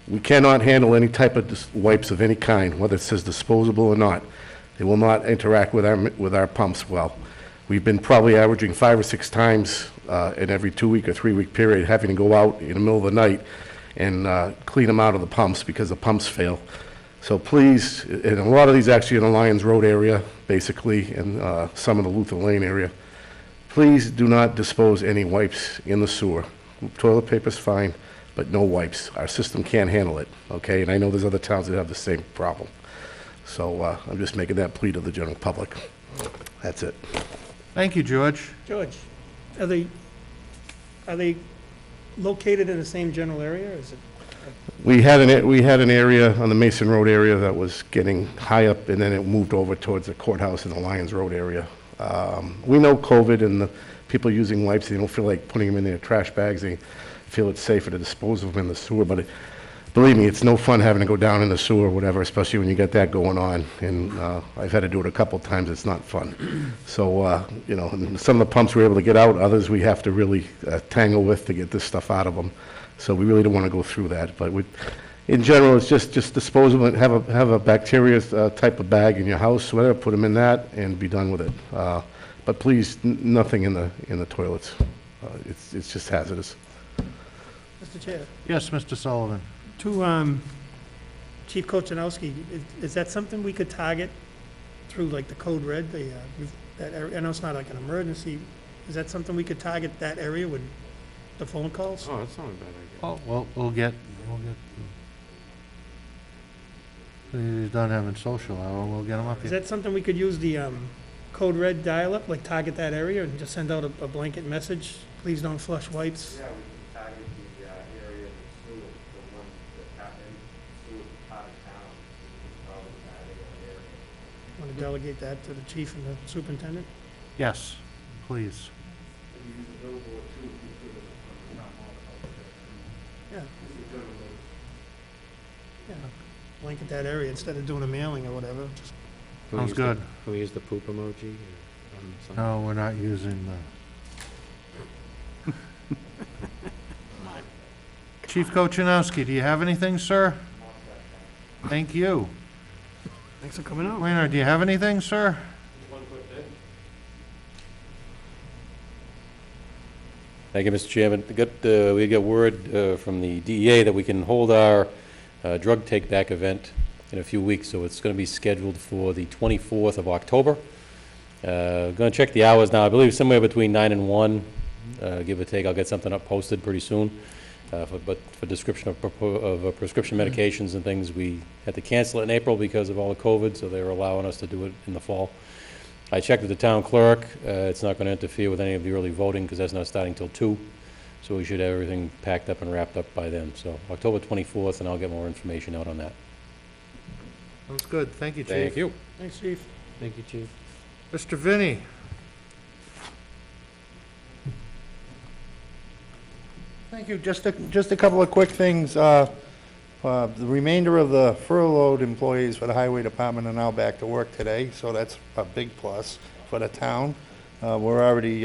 We cannot handle any type of wipes of any kind, whether it says disposable or not. They will not interact with our pumps well. We've been probably averaging 5 or 6 times in every 2-week or 3-week period having to go out in the middle of the night and clean them out of the pumps because the pumps fail. So please, and a lot of these actually in the Lions Road area, basically, and some in the Luther Lane area, please do not dispose any wipes in the sewer. Toilet paper's fine, but no wipes. Our system can't handle it, okay? And I know there's other towns that have the same problem. So I'm just making that plea to the general public. That's it. Thank you, George. George, are they located in the same general area, or is it? We had an area on the Mason Road area that was getting high up, and then it moved over towards the courthouse in the Lions Road area. We know COVID and the people using wipes, they don't feel like putting them in their trash bags. They feel it's safer to dispose of them in the sewer, but believe me, it's no fun having to go down in the sewer or whatever, especially when you get that going on. And I've had to do it a couple of times. It's not fun. So, and some of the pumps we're able to get out. Others we have to really tangle with to get this stuff out of them. So we really don't want to go through that. But in general, it's just disposable. Have a bacteria type of bag in your house, whatever. Put them in that and be done with it. But please, nothing in the toilets. It's just hazardous. Mr. Chair. Yes, Mr. Sullivan. To Chief Kochanowski, is that something we could target through like the Code Red? That area? I know it's not like an emergency. Is that something we could target that area with the phone calls? Oh, that's not a bad idea. Oh, well, we'll get. He's done having social hour. We'll get him up Is here. that something we could use the Code Red dial-up, like target that area and just send out a blanket message? Please don't flush wipes. Yeah, we can target the area of the sewer, the one that happened, sewer part of town. delegate that to the chief and the superintendent? Yes, please. Yeah. Yeah, blanket that area instead of doing a mailing or whatever. Just Can we Sounds use the- good. Can we use the poop emoji? on some- No, we're not using the... Chief Kochanowski, do you have anything, sir? Thank you. Thanks for coming out. Wayner, do you have anything, sir? Thank you, Mr. Chairman. We got word from the DEA that we can hold our drug take-back event in a few weeks, so it's going to be scheduled for the 24th of October. Going to check the hours now. I believe somewhere between 9 and 1, give or take. I'll get something up posted pretty soon. But for description of prescription medications and things, we had to cancel it in April because of all the COVID, so they were allowing us to do it in the fall. I checked with the town clerk. It's not going to interfere with any of the early voting because that's not starting till 2. So we should have everything packed up and wrapped up by then. So October 24th, and I'll get more information out on that. Sounds good. Thank you, Chief. Thank you. Thanks, chief. Thank you, Chief. Mr. Vinnie? Thank you. Just a couple of quick things. The remainder of the furloughed employees for the highway department are now back to work today, so that's a big plus for the town. We're already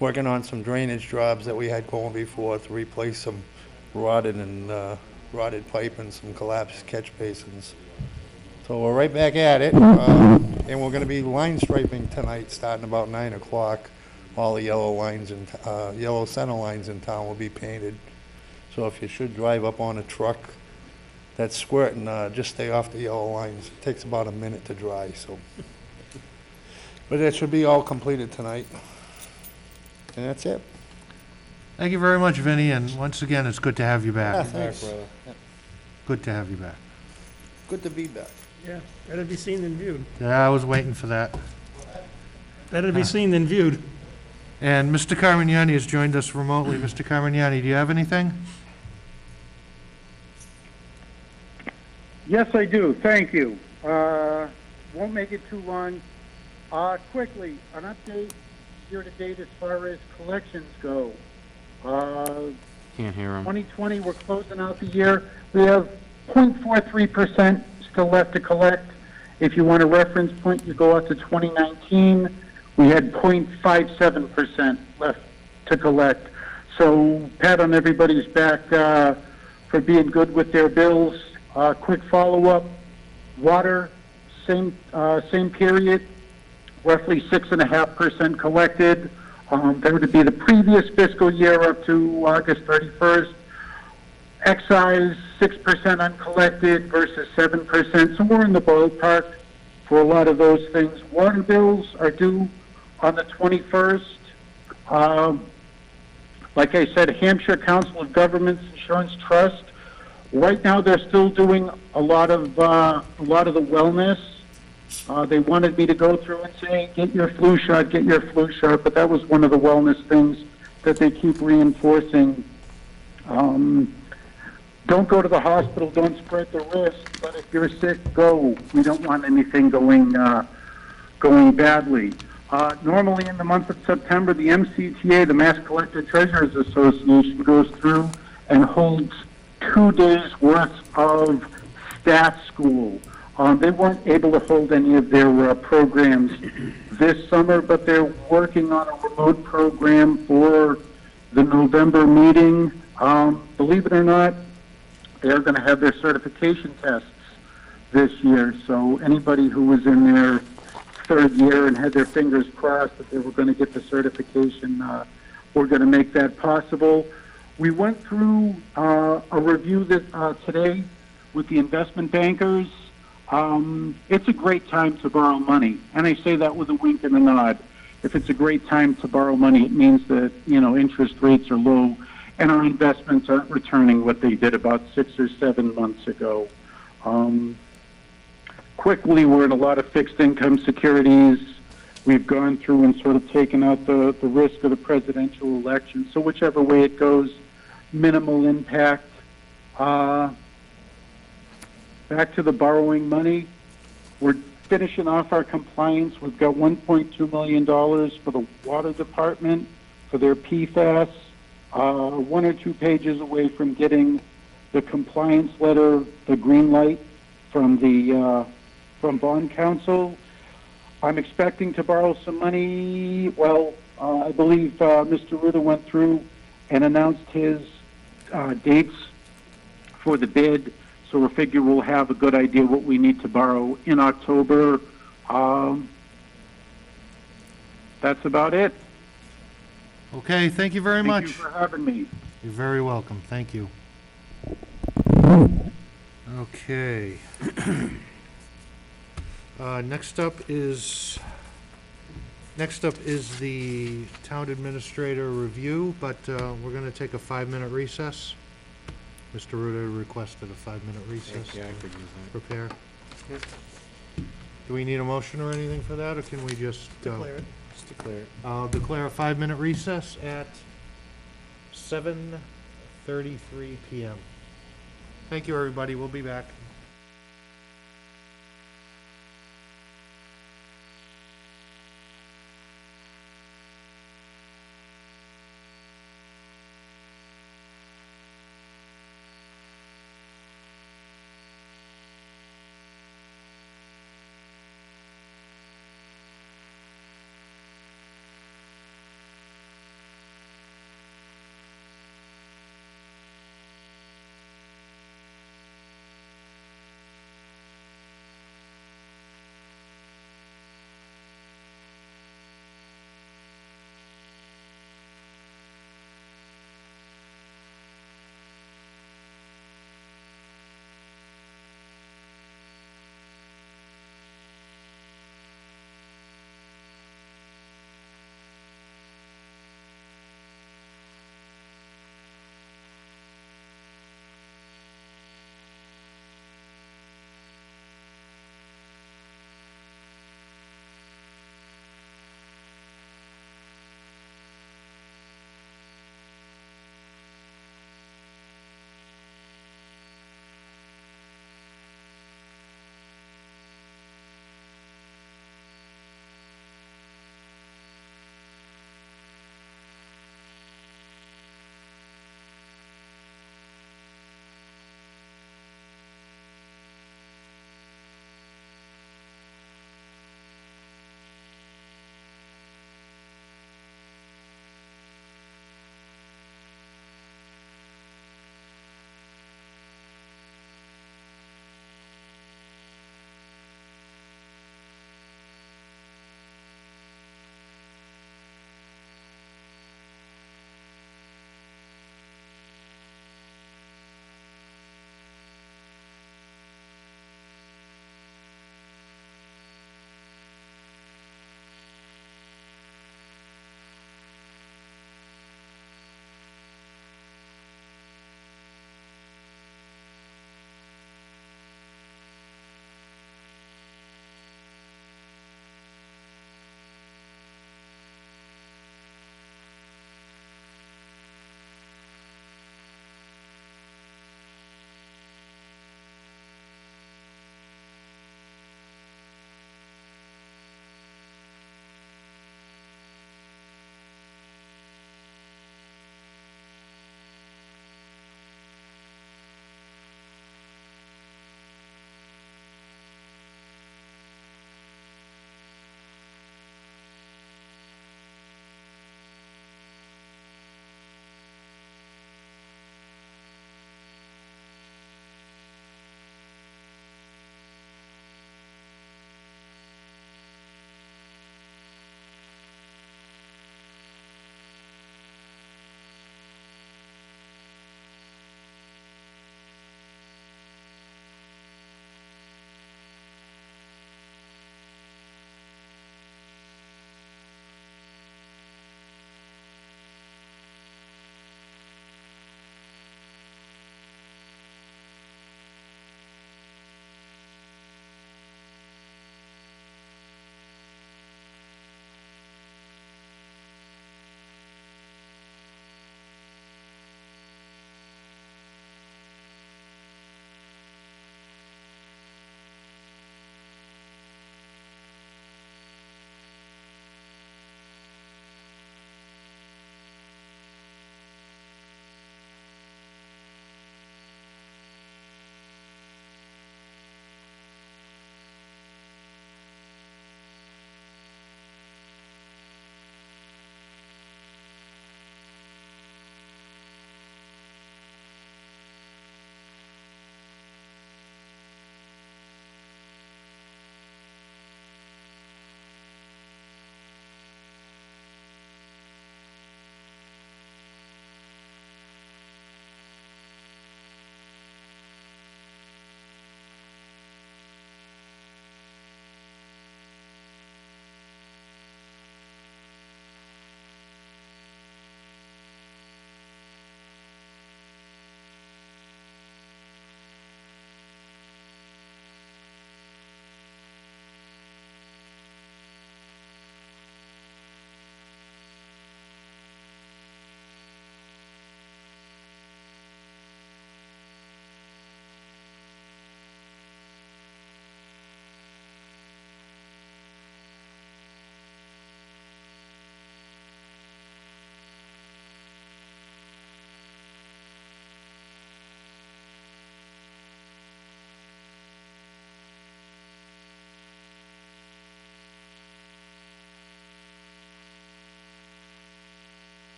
working on some drainage jobs that we had going before to replace some rotted pipe and some collapsed catch basins. So we're right back at it, and we're gonna be line striping tonight, starting about 9 o'clock. All the yellow center lines in town will be painted. So if you should drive up on a truck that's squirting, just stay off the yellow lines. It takes about a minute to dry, so. But it should be all completed tonight. And that's it. Thank you very much, Vinnie, and once again, it's good to have you Yeah, back. thanks. Good to have you back. Good to be back. Yeah, better be seen than viewed. Yeah, I was waiting for that. Better be seen than viewed. And Mr. Carmignani has joined us remotely. Mr. Carmignani, do you have anything? Yes, I do. Thank you. Won't make it too long. Quickly, an update year-to-date as far as collections go. Can't hear him. 2020, we're closing out the year. We have 0.43% still left to collect. If you want a reference point, you go out to 2019. We had 0.57% left to collect. So pat on everybody's back for being good with their bills. Quick follow-up, water, same period, roughly 6.5% collected. That would be the previous fiscal year up to August 31st. Excise, 6% uncollected versus 7%. So we're in the ballpark for a lot of those things. Water bills are due on the 21st. Like I said, Hampshire Council of Governments Insurance Trust. Right now, they're still doing a lot of the wellness. They wanted me to go through and say, get your flu shot, but that was one of the wellness things that they keep reinforcing. Don't go to the hospital, don't spread the risk, but if you're sick, go. We don't want anything going badly. Normally in the month of September, the MCTA, the Mass Collector Treasurers Association, goes through and holds 2 days worth of staff school. They weren't able to hold any of their programs this summer, but they're working on a remote program for the November meeting. Believe it or not, they're going to have their certification tests this year. So anybody who was in their third year and had their fingers crossed that they were going to get the certification, we're going to make that possible. We went through a review today with the investment bankers. It's a great time to borrow money, and I say that with a wink and a nod. If it's a great time to borrow money, it means that, interest rates are low and our investments aren't returning what they did about 6 or 7 months ago. Quickly, we're in a lot of fixed income securities. We've gone through and sort of taken out the risk of the presidential election. So whichever way it goes, minimal impact. Back to the borrowing money. We're finishing off our compliance. We've got $1.2 million for the water department for their PFAS. 1 or 2 pages away from getting the compliance letter, the green light from the from bond council. I'm expecting to borrow some money. Well, I believe Mr. Rutter went through and announced his dates for the bid, so we figure we'll have a good idea what we need to borrow in October. That's about it. Okay, thank you very much. Thank you for having me. You're very welcome, thank you. Okay. Next up is the town administrator review, but we're gonna take a 5-minute recess. Mr. Rutter requested a 5-minute recess Yeah, I to could use that. prepare. Yep. Do we need a motion or anything for that, or can we just? Declare it. Just declare it. I'll declare a 5-minute recess at 7:33 PM. Thank you, everybody. We'll be back.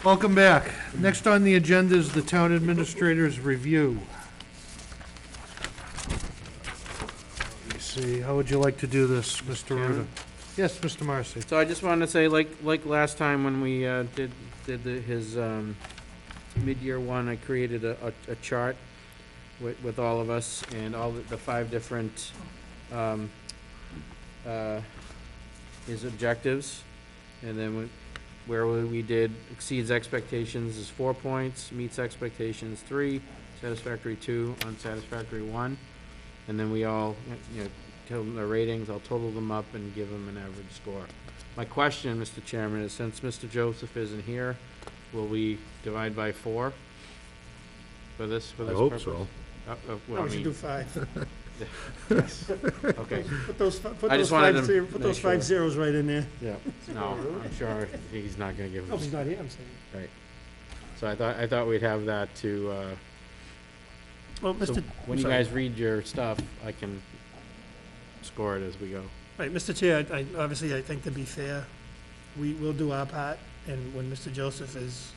Welcome back. Next on the agenda is the town administrator's review. Let me see, how would you like to do this, Mr. Ruda? Chairman? Yes, Mr. Marcy. So I just wanted to say, like last time when we did his mid-year one, I created a chart with all of us and all the 5 different his objectives, and then where we did exceeds expectations is 4 points, meets expectations 3, satisfactory 2, unsatisfactory 1, and then we all tell them the ratings. I'll total them up and give them an average score. My question, Mr. Chairman, is since Mr. Joseph isn't here, will we divide by 4 for this I hope purpose? so. Well, I We should mean, do 5. yes. Okay. Put those I just wanted to put make those 5 sure. zeros right in there. Yeah. No, I'm sure he's not gonna give Oh, us. he's not here, I'm saying. Right. So I thought we'd have that to, Well, so Mr. when you guys read your stuff, I can score it as we go. Right, Mr. Chair, obviously, I think to be fair, we will do our part, and when Mr. Joseph is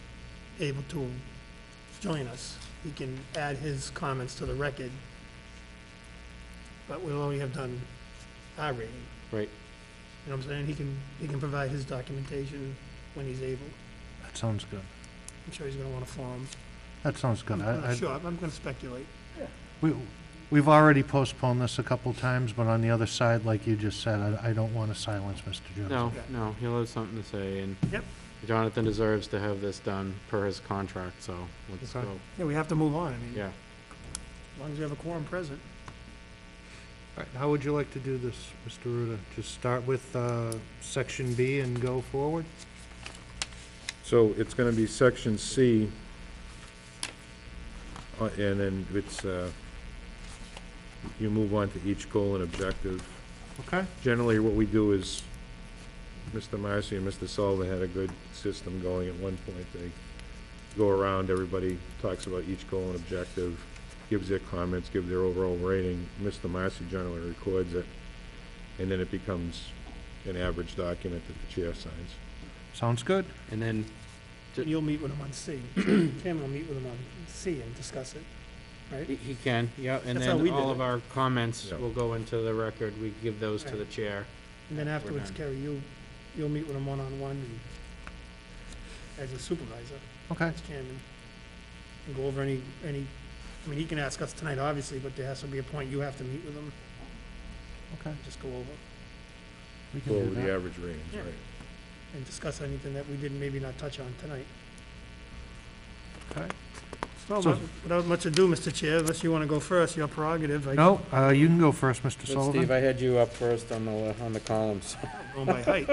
able to join us, he can add his comments to the record. But we'll only have done our rating. Right. You know what I'm saying? He can provide his documentation when he's able. That sounds good. I'm sure he's gonna want a form. That sounds good. I'm not sure, I'm gonna speculate. We've already postponed this a couple times, but on the other side, like you just said, I don't want to silence Mr. Jones. No, he'll have something to say, and Yep. Jonathan deserves to have this done per his contract, so let's Okay. go. Yeah, we have to move on, I mean, Yeah. as long as we have a quorum present. All right, how would you like to do this, Mr. Ruda? Just start with section B and go forward? So it's gonna be section C, and then it's, you move on to each goal and objective. Okay. Generally, what we do is, Mr. Marcy and Mr. Sullivan had a good system going at one point. They go around, everybody talks about each goal and objective, gives their comments, gives their overall rating. Mr. Marcy generally records it, and then it becomes an average document that the chair signs. Sounds good. And then, And you'll meet with him on C. Tim will meet with him on C and discuss it, right? he can, yeah, and That's how we then did all it. of our comments Yeah. will go into the record. We give those to Right. the chair. And then afterwards, done. Kerry, you'll meet with him one-on-one and as a supervisor, Okay. as chairman, and go over any, I mean, he can ask us tonight, obviously, but there has to be a point you have to meet with him, Okay. just go over We can Go do over the that. average ratings, Yeah. right? and discuss anything that we didn't maybe not touch on tonight. Okay. Well, So- without much ado, Mr. Chair, unless you want to go first, your prerogative. No, you can go first, Mr. But Sullivan. Steve, I had you up first on the columns, Going by height.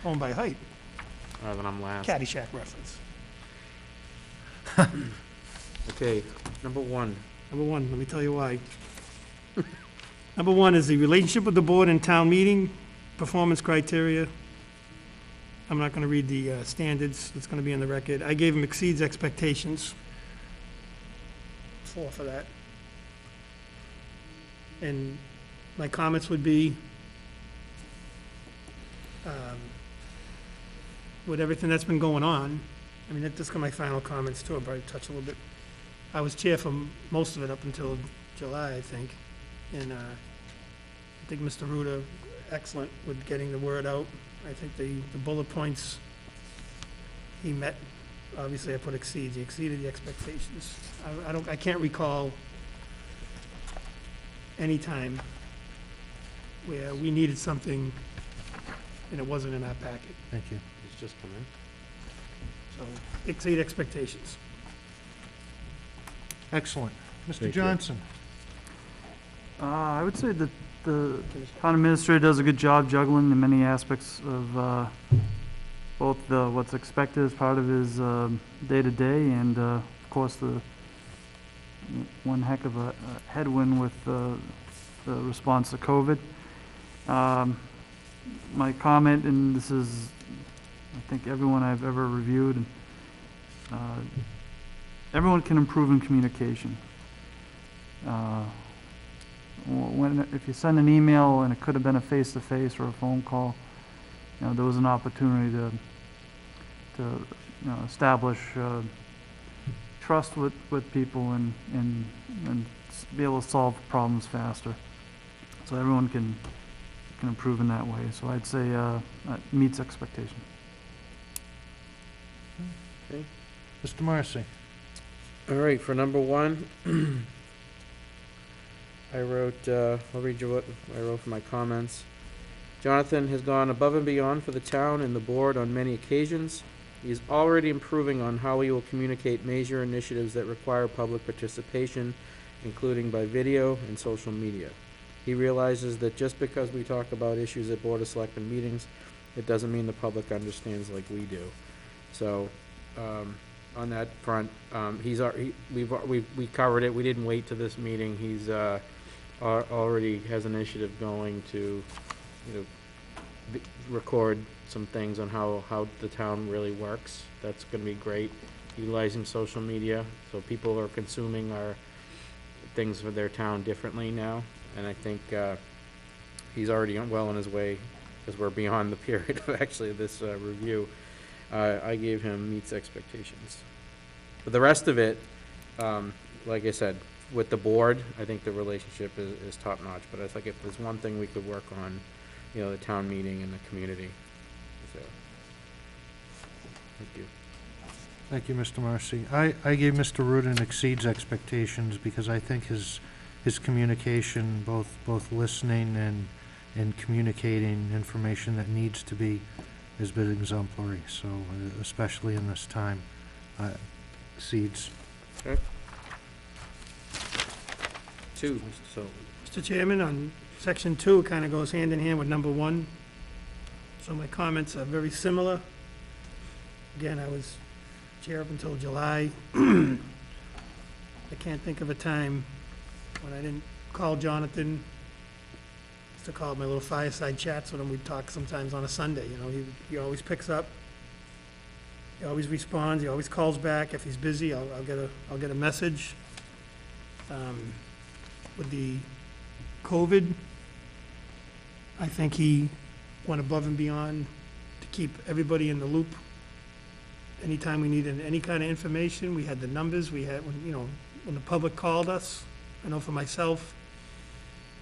Going by height. rather than I'm last. Caddyshack reference. Okay, number 1. Number 1, let me tell you why. Number 1 is the relationship with the board and town meeting, performance criteria. I'm not going to read the standards, it's going to be in the record. I gave him exceeds expectations. 4 for that. And my comments would be, with everything that's been going on, I mean, that's my final comments too, I'll probably touch a little bit. I was chair for most of it up until July, I think. And I think Mr. Ruda, excellent with getting the word out. I think the bullet points he met, obviously I put exceeds, he exceeded the expectations. I can't recall any time where we needed something and it wasn't in our packet. Thank you. He's just come in. So exceed expectations. Excellent. Mr. Thank you. Johnson? I would say that the town administrator does a good job juggling the many aspects of both what's expected as part of his day-to-day and, of course, the one heck of a headwind with the response to COVID. My comment, and this is, I think, everyone I've ever reviewed, and everyone can improve in communication. If you send an email and it could have been a face-to-face or a phone call, there was an opportunity to establish trust with people and be able to solve problems faster. So everyone can improve in that way. So I'd say that meets expectation. Okay. Mr. Marcy? All right, for number one, I wrote, I'll read you what I wrote for my comments. Jonathan has gone above and beyond for the town and the board on many occasions. He is already improving on how he will communicate major initiatives that require public participation, including by video and social media. He realizes that just because we talk about issues at Board of Selectmen meetings, it doesn't mean the public understands like we do. So, on that front, we covered it. We didn't wait to this meeting. He's already has an initiative going to, record some things on how the town really works. That's going to be great. Utilizing social media, so people are consuming our things for their town differently now. And I think he's already well on his way, because we're beyond the period of actually this review. I gave him meets expectations. But the rest of it, like I said, with the board, I think the relationship is top notch. But I think if there's one thing we could work on, the town meeting and the community. So, thank you. Thank you, Mr. Marcy. I gave Mr. Rudin exceeds expectations because I think his communication, both listening and communicating information that needs to be, has been exemplary. So, especially in this time, exceeds. Okay. 2, Mr. Sullivan. Mr. Chairman, on section 2, it kind of goes hand in hand with number 1. So my comments are very similar. Again, I was chair up until July. I can't think of a time when I didn't call Jonathan. I used to call it my little fireside chats with him. We'd talk sometimes on a Sunday. He always picks up. He always responds. He always calls back. If he's busy, I'll get a message. With the COVID, I think he went above and beyond to keep everybody in the loop. Anytime we needed any kind of information, we had the numbers. We had when the public called us. I know for myself,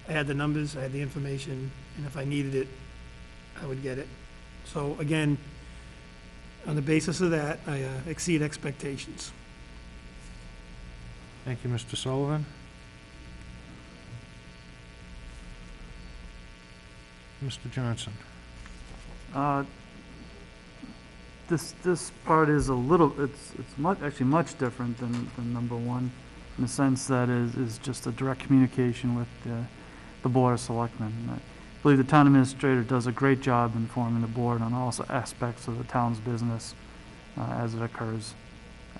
I had the numbers, I had the information, and if I needed it, I would get it. So again, on the basis of that, I exceed expectations. Thank you, Mr. Sullivan. Mr. Johnson. This part is a little, it's much different than number 1, in the sense that is just a direct communication with the Board of Selectmen. I believe the town administrator does a great job informing the board on all aspects of the town's business as it occurs,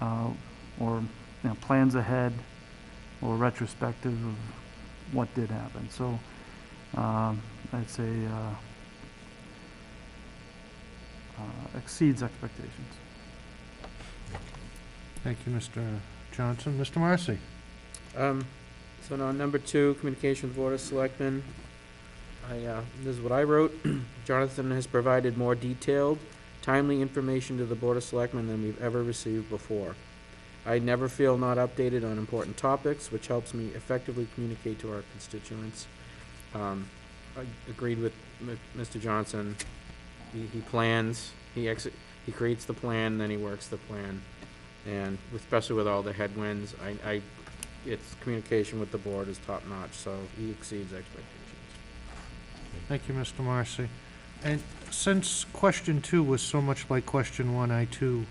or plans ahead, or retrospective of what did happen. So I'd say exceeds expectations. Thank you, Mr. Johnson. Mr. Marcy. So now number 2, communication with Board of Selectmen. This is what I wrote. Jonathan has provided more detailed, timely information to the Board of Selectmen than we've ever received before. I never feel not updated on important topics, which helps me effectively communicate to our constituents. I agreed with Mr. Johnson. He plans, he creates the plan, then he works the plan. And especially with all the headwinds, its communication with the board is top notch, so he exceeds expectations. Thank you, Mr. Marcy. And since question 2 was so much like question 1, I too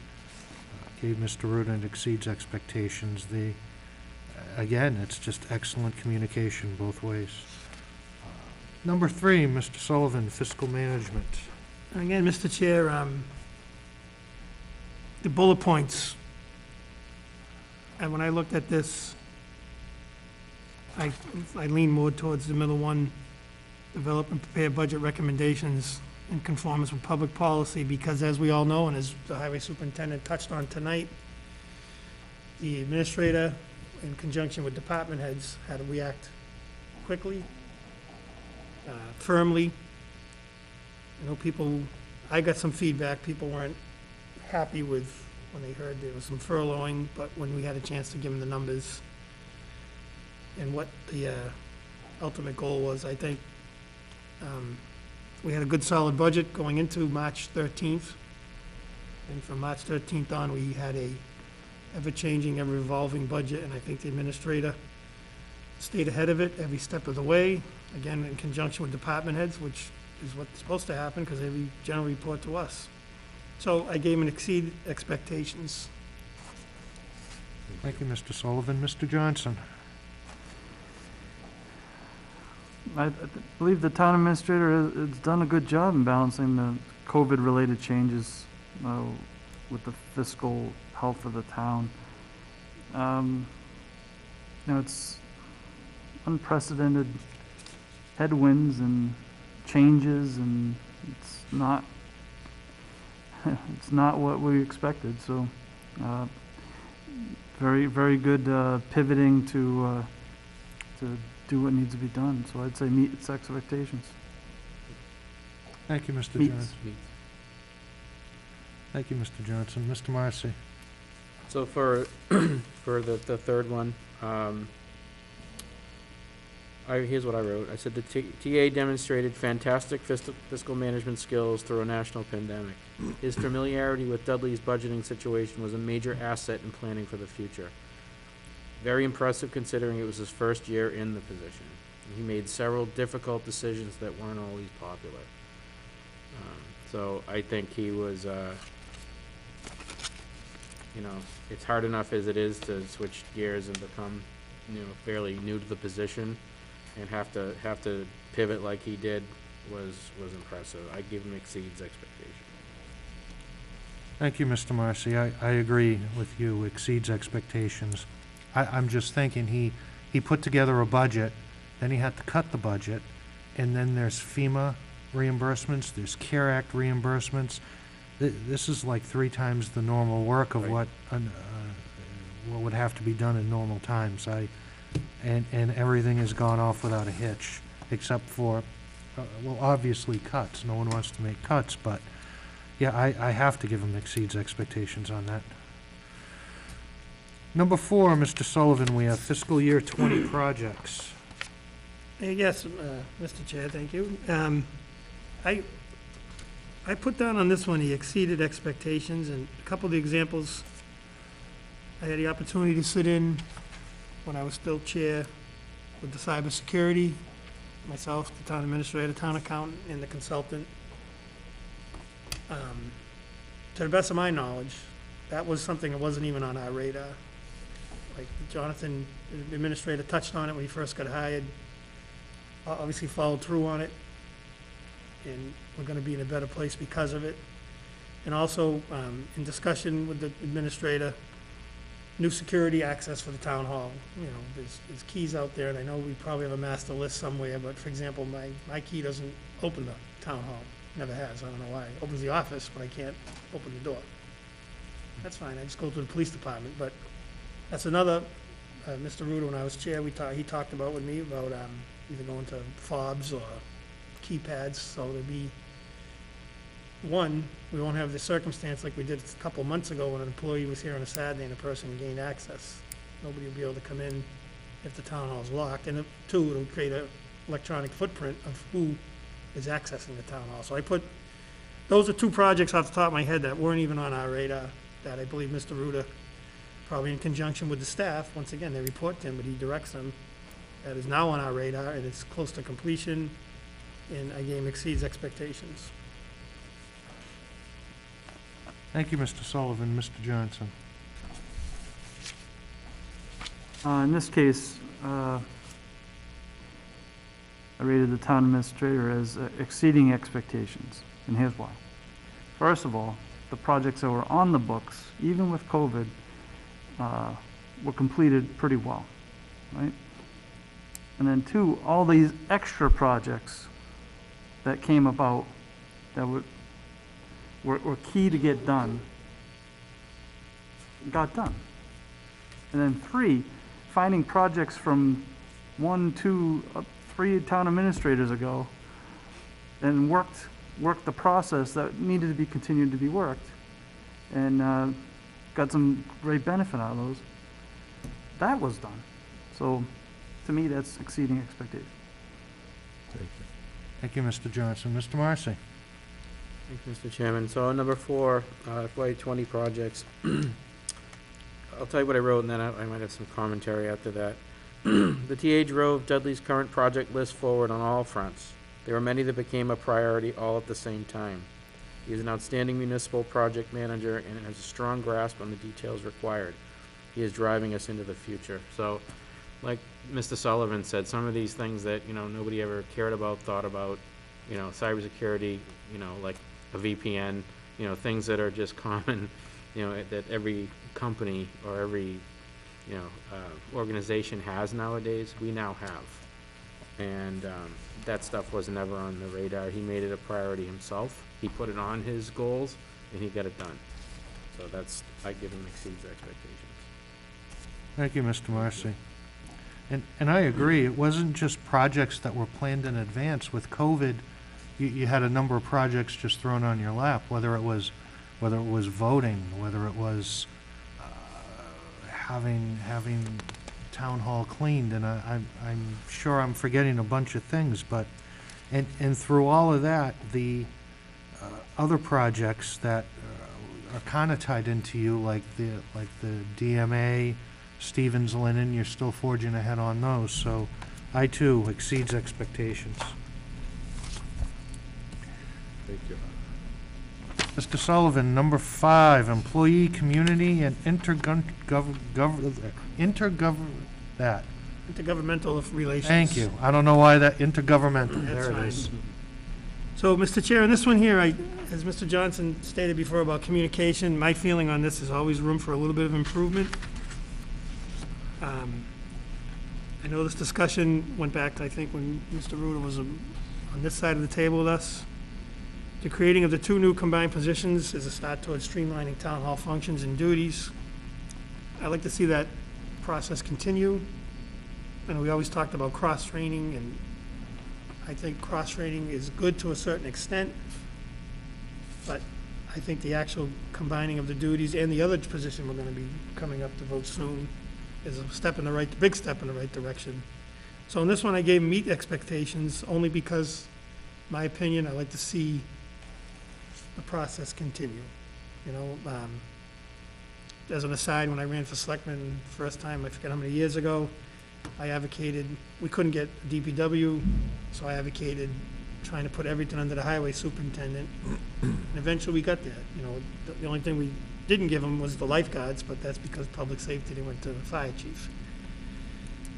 gave Mr. Rudin exceeds expectations. Again, it's just excellent communication both ways. Number 3, Mr. Sullivan, fiscal management. Again, Mr. Chair, the bullet points, and when I looked at this, I lean more towards the middle one, develop and prepare budget recommendations in conformance with public policy, because as we all know, and as the highway superintendent touched on tonight, the administrator, in conjunction with department heads, had to react quickly, firmly. I got some feedback. People weren't happy with when they heard there was some furloughing, but when we had a chance to give them the numbers and what the ultimate goal was, I think we had a good solid budget going into March 13th. And from March 13th on, we had a ever-changing, ever-evolving budget, and I think the administrator stayed ahead of it every step of the way, again, in conjunction with department heads, which is what's supposed to happen, because they generally report to us. So I gave them exceed expectations. Thank you, Mr. Sullivan. Mr. Johnson? I believe the town administrator has done a good job in balancing the COVID-related changes with the fiscal health of the town. It's unprecedented headwinds and changes, and it's not it's not what we expected. So, very, very good pivoting to do what needs to be done. So I'd say meet its expectations. Thank you, Mr. Meets. Johnson. Thank you, Mr. Johnson. Mr. Marcy? So for the third one, here's what I wrote. I said the TA demonstrated fantastic fiscal management skills through a national pandemic. His familiarity with Dudley's budgeting situation was a major asset in planning for the future. Very impressive considering it was his first year in the position. He made several difficult decisions that weren't always popular. So I think he was, it's hard enough as it is to switch gears and become, fairly new to the position, and have to pivot like he did was impressive. I give him exceeds expectations. Thank you, Mr. Marcy. I agree with you, exceeds expectations. I'm just thinking, he put together a budget, then he had to cut the budget, and then there's FEMA reimbursements, there's CARE Act reimbursements. This is like 3 times the normal work of what would have to be done in normal times. And everything has gone off without a hitch, except for, obviously cuts. No one wants to make cuts, but yeah, I have to give him exceeds expectations on that. Number 4, Mr. Sullivan, we have fiscal year 20 projects. Yes, Mr. Chair, thank you. I put down on this one, he exceeded expectations, and a couple of the examples I had the opportunity to sit in when I was still chair with the cybersecurity, myself, the town administrator, town accountant, and the consultant. To the best of my knowledge, that was something that wasn't even on our radar. Like Jonathan, the administrator, touched on it when he first got hired, obviously followed through on it, and we're gonna be in a better place because of it. And also, in discussion with the administrator, new security access for the town hall. There's keys out there, and I know we probably have a master list somewhere, but for example, my key doesn't open the town hall. Never has, I don't know why. It opens the office, but I can't open the door. That's fine, I just go to the police department, but that's another, Mr. Ruda, when I was chair, he talked about with me about either going to fobs or keypads, so there'll be, one, we won't have the circumstance like we did a couple months ago when an employee was here on a Saturday and a person gained access. Nobody will be able to come in if the town hall is locked. And 2, it'll create an electronic footprint of who is accessing the town hall. So those are 2 projects off the top of my head that weren't even on our radar, that I believe Mr. Ruda, probably in conjunction with the staff, once again, they report to him, but he directs them, that is now on our radar, and it's close to completion, and again, exceeds expectations. Thank you, Mr. Sullivan. Mr. Johnson? In this case, I rated the town administrator as exceeding expectations, and here's why. First of all, the projects that were on the books, even with COVID, were completed pretty well, right? And then 2, all these extra projects that came about that were key to get done, got done. And then 3, finding projects from 1, 2, 3 town administrators ago, and worked the process that needed to be continued to be worked, and got some great benefit out of those. That was done. So, to me, that's exceeding expectations. Thank you, Mr. Johnson. Mr. Marcy? Thank you, Mr. Chairman. So number 4, FY20 projects. I'll tell you what I wrote, and then I might have some commentary after that. The TA drove Dudley's current project list forward on all fronts. There were many that became a priority all at the same time. He is an outstanding municipal project manager and has a strong grasp on the details required. He is driving us into the future. So, like Mr. Sullivan said, some of these things that, nobody ever cared about, thought about, cybersecurity, like a VPN, things that are just common, that every company or every, organization has nowadays, we now have. And that stuff was never on the radar. He made it a priority himself. He put it on his goals, and he got it done. So I give him exceeds expectations. Thank you, Mr. Marcy. And I agree, it wasn't just projects that were planned in advance. With COVID, you had a number of projects just thrown on your lap, whether it was voting, whether it was having town hall cleaned, and I'm sure I'm forgetting a bunch of things, but and through all of that, the other projects that are kind of tied into you, like the DMA, Stevens Linen, you're still forging ahead on those, so I too exceeds expectations. Thank you. Mr. Sullivan, number 5, employee, community, and Intergovernmental relations. Thank you. I don't know why that intergovernmental, That's there fine. it is. So, Mr. Chair, in this one here, as Mr. Johnson stated before about communication, my feeling on this is always room for a little bit of improvement. I know this discussion went back to, I think, when Mr. Ruda was on this side of the table with us. The creating of the 2 new combined positions is a start towards streamlining town hall functions and duties. I'd like to see that process continue. And we always talked about cross-training, and I think cross-training is good to a certain extent, but I think the actual combining of the duties and the other position we're gonna be coming up to vote soon is a big step in the right direction. So in this one, I gave meet expectations only because, my opinion, I like to see the process continue. As an aside, when I ran for selectman first time, I forget how many years ago, I advocated, we couldn't get DPW, so I advocated trying to put everything under the highway superintendent. And eventually we got there. The only thing we didn't give them was the lifeguards, but that's because public safety, they went to the fire chief.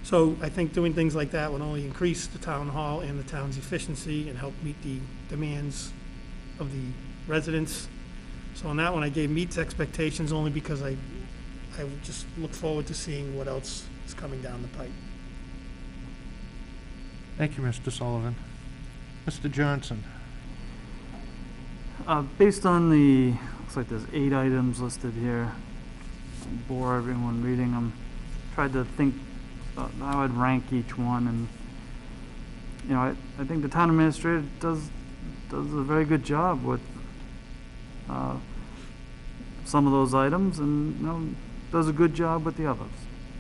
So I think doing things like that would only increase the town hall and the town's efficiency and help meet the demands of the residents. So on that one, I gave meets expectations only because I would just look forward to seeing what else is coming down the pipe. Thank you, Mr. Sullivan. Mr. Johnson? Based on looks like there's 8 items listed here. Bore everyone reading them. Tried to think how I'd rank each one, and I think the town administrator does a very good job with some of those items, and does a good job with the others.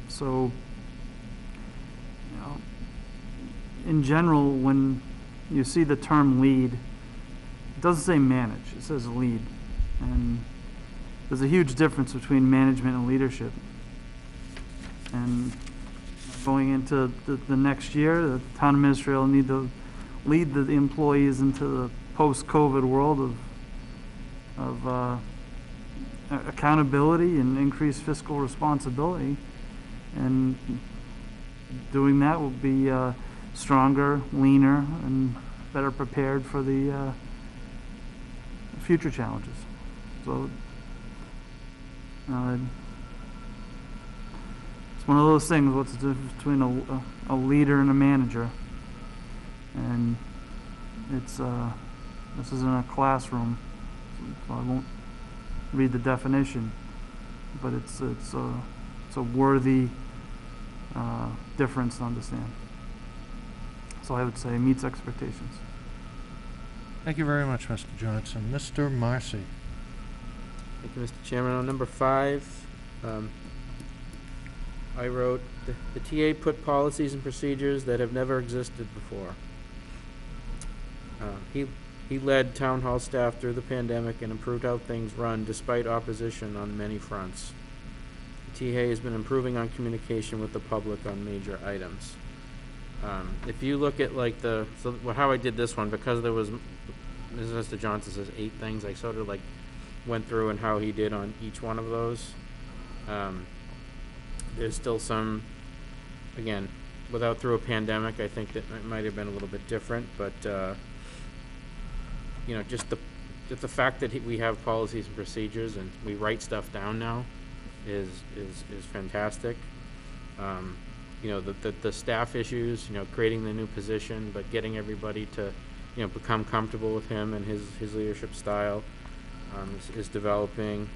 So, in general, when you see the term lead, it doesn't say manage, it says lead. And there's a huge difference between management and leadership. And going into the next year, the town administrator will need to lead the employees into the post-COVID world of accountability and increased fiscal responsibility. And doing that will be stronger, leaner, and better prepared for the future challenges. So it's one of those things, what's the difference between a leader and a manager? And it's this isn't a classroom, so I won't read the definition, but it's a worthy difference to understand. So I would say meets expectations. Thank you very much, Mr. Johnson. Mr. Marcy? Thank you, Mr. Chairman. On number 5, I wrote, the TA put policies and procedures that have never existed before. He led town hall staff through the pandemic and improved how things run despite opposition on many fronts. The TA has been improving on communication with the public on major items. If you look at like how I did this one, because there was, as Mr. Johnson says, 8 things, I sort of like went through and how he did on each one of those. There's still some, again, without through a pandemic, I think that it might have been a little bit different, but you know, just the fact that we have policies and procedures and we write stuff down now is fantastic. You know, the staff issues, you know, creating the new position, but getting everybody to, you know, become comfortable with him and his leadership style is developing.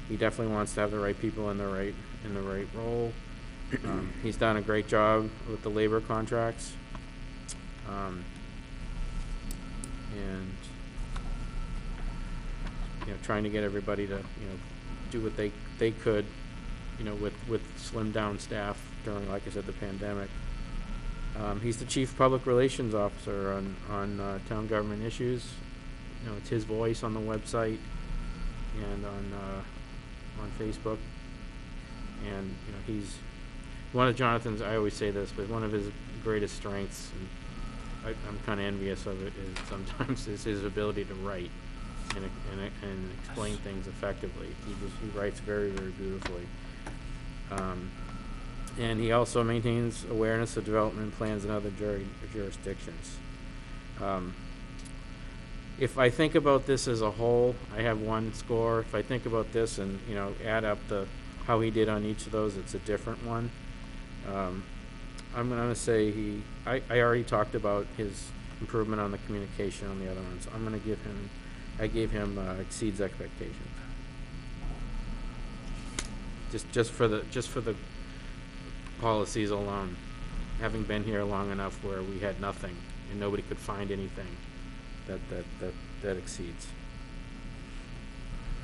He definitely wants to have the right people in the right role. He's done a great job with the labor contracts. And you know, trying to get everybody to, you know, do what they could, you know, with slimmed down staff during, like I said, the pandemic. He's the chief public relations officer on town government issues. You know, it's his voice on the website and on Facebook. And you know, he's one of Jonathan's, I always say this, but one of his greatest strengths, and I'm kind of envious of it, is sometimes is his ability to write and explain things effectively. He writes very, very beautifully. And he also maintains awareness of development plans in other jurisdictions. If I think about this as a whole, I have 1 score. If I think about this and, you know, add up how he did on each of those, it's a different one. I'm gonna say I already talked about his improvement on the communication on the other ones. I'm gonna I gave him exceeds expectations. Just for the policies alone, having been here long enough where we had nothing and nobody could find anything, that exceeds.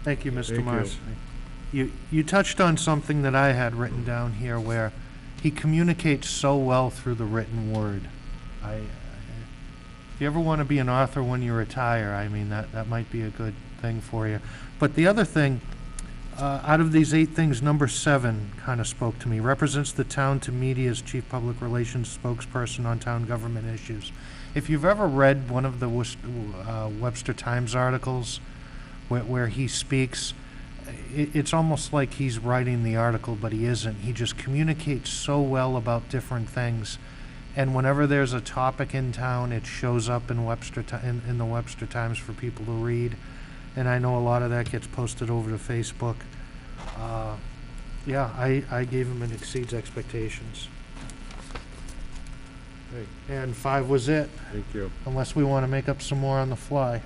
Thank you, Mr. Marcy. You touched on something that I had written down here where he communicates so well through the written word. If you ever want to be an author when you retire, I mean, that might be a good thing for you. But the other thing, out of these 8 things, number 7 kind of spoke to me. Represents the town to media as chief public relations spokesperson on town government issues. If you've ever read one of the Webster Times articles where he speaks, it's almost like he's writing the article, but he isn't. He just communicates so well about different things. And whenever there's a topic in town, it shows up in the Webster Times for people to read. And I know a lot of that gets posted over to Facebook. Yeah, I gave him an exceeds expectations. And 5 was it. Thank you. Unless we want to make up some more on the fly.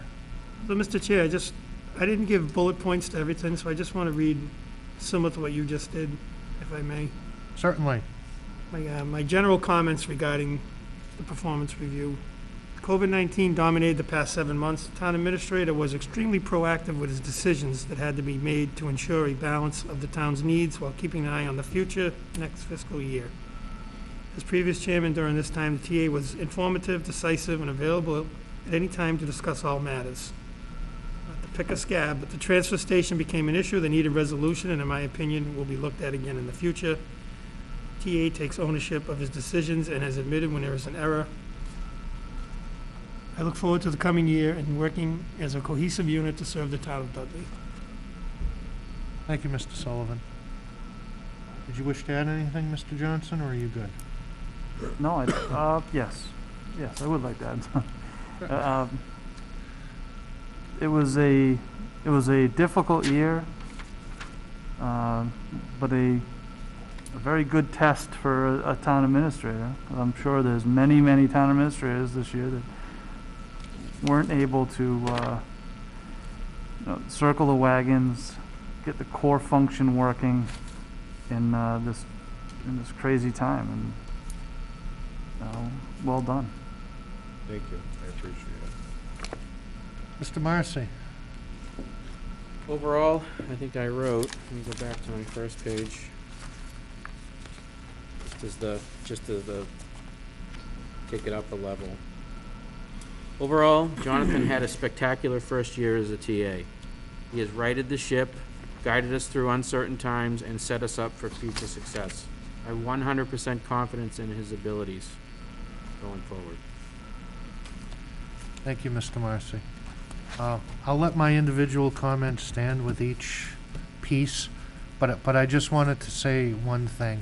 So, Mr. Chair, I didn't give bullet points to everything, so I just want to read similar to what you just did, if I may. Certainly. My general comments regarding the performance review. COVID-19 dominated the past 7 months. The town administrator was extremely proactive with his decisions that had to be made to ensure a balance of the town's needs while keeping an eye on the future next fiscal year. As previous chairman during this time, the TA was informative, decisive, and available at any time to discuss all matters. Not to pick a scab, but the transfer station became an issue that needed resolution, and in my opinion, will be looked at again in the future. TA takes ownership of his decisions and has admitted when there is an error. I look forward to the coming year and working as a cohesive unit to serve the town of Dudley. Thank you, Mr. Sullivan. Did you wish to add anything, Mr. Johnson, or are you good? No, yes, I would like that. It was a difficult year, but a very good test for a town administrator. I'm sure there's many town administrators this year that weren't able to circle the wagons, get the core function working in this crazy time, and well done. Thank you. I appreciate it. Mr. Marcy. Overall, I think I wrote, let me go back to my first page. Just as the, take it up a level. Overall, Jonathan had a spectacular first year as a TA. He has righted the ship, guided us through uncertain times, and set us up for future success. I have 100% confidence in his abilities going forward. Thank you, Mr. Marcy. I'll let my individual comments stand with each piece, but I just wanted to say one thing.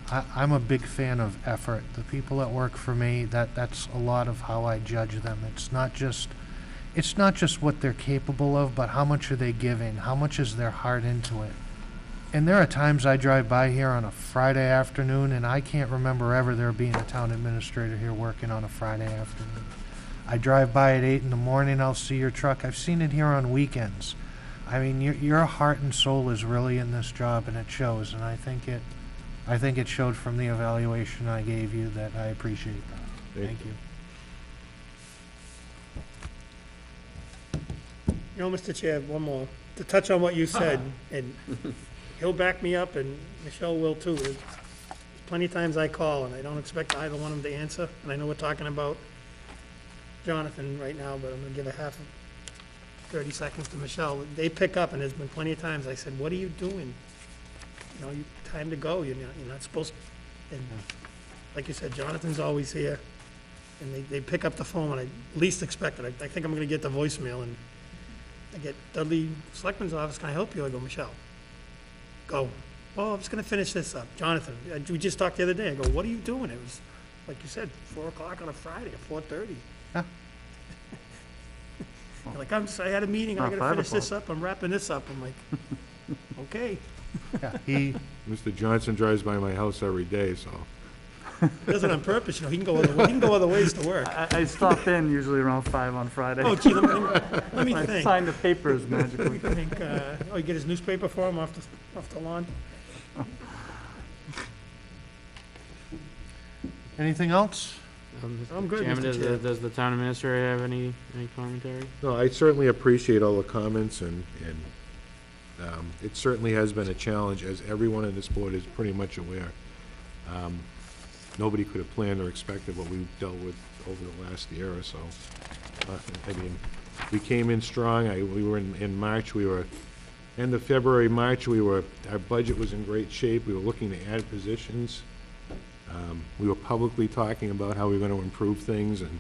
I'm a big fan of effort. The people that work for me, that's a lot of how I judge them. It's not just what they're capable of, but how much are they giving? How much is their heart into it? And there are times I drive by here on a Friday afternoon, and I can't remember ever there being a town administrator here working on a Friday afternoon. I drive by at 8 in the morning, I'll see your truck. I've seen it here on weekends. I mean, your heart and soul is really in this job, and it shows, and I think it showed from the evaluation I gave you that I appreciate that. Thank you. You know, Mr. Chair, one more, to touch on what you said, and he'll back me up, and Michelle will too. There's plenty of times I call, and I don't expect either one of them to answer, and I know we're talking about Jonathan right now, but I'm gonna give a 30 seconds to Michelle. They pick up, and there's been plenty of times I said, what are you doing? You know, time to go, you're not supposed to, and like you said, Jonathan's always here, and they pick up the phone when I least expect it. I think I'm gonna get the voicemail, and I get Dudley, Selectmen's office, can I help you? I go, Michelle, go. Oh, I'm just gonna finish this up. Jonathan, we just talked the other day. I go, what are you doing? It was, like you said, 4 o'clock on a Friday at 4:30. Yeah. Like, I had a meeting, I gotta finish this up, I'm wrapping this up. I'm like, okay. Yeah, Mr. Johnson drives by my house every day, so. Does it on purpose, you know, he can go other ways to work. I stop in usually around 5 on Friday. Oh, gee, let me I think. sign the papers magically. Let me think, you get his newspaper for him off the lawn? anything else? I'm good, Chairman, Mr. Chair. does the town administrator have any commentary? No, I certainly appreciate all the comments, and it certainly has been a challenge, as everyone on this board is pretty much aware. Nobody could have planned or expected what we've dealt with over the last year or so. I mean, we came in strong. We were in March. We were end of February, March. Our budget was in great shape. We were looking to add positions. We were publicly talking about how we were going to improve things, and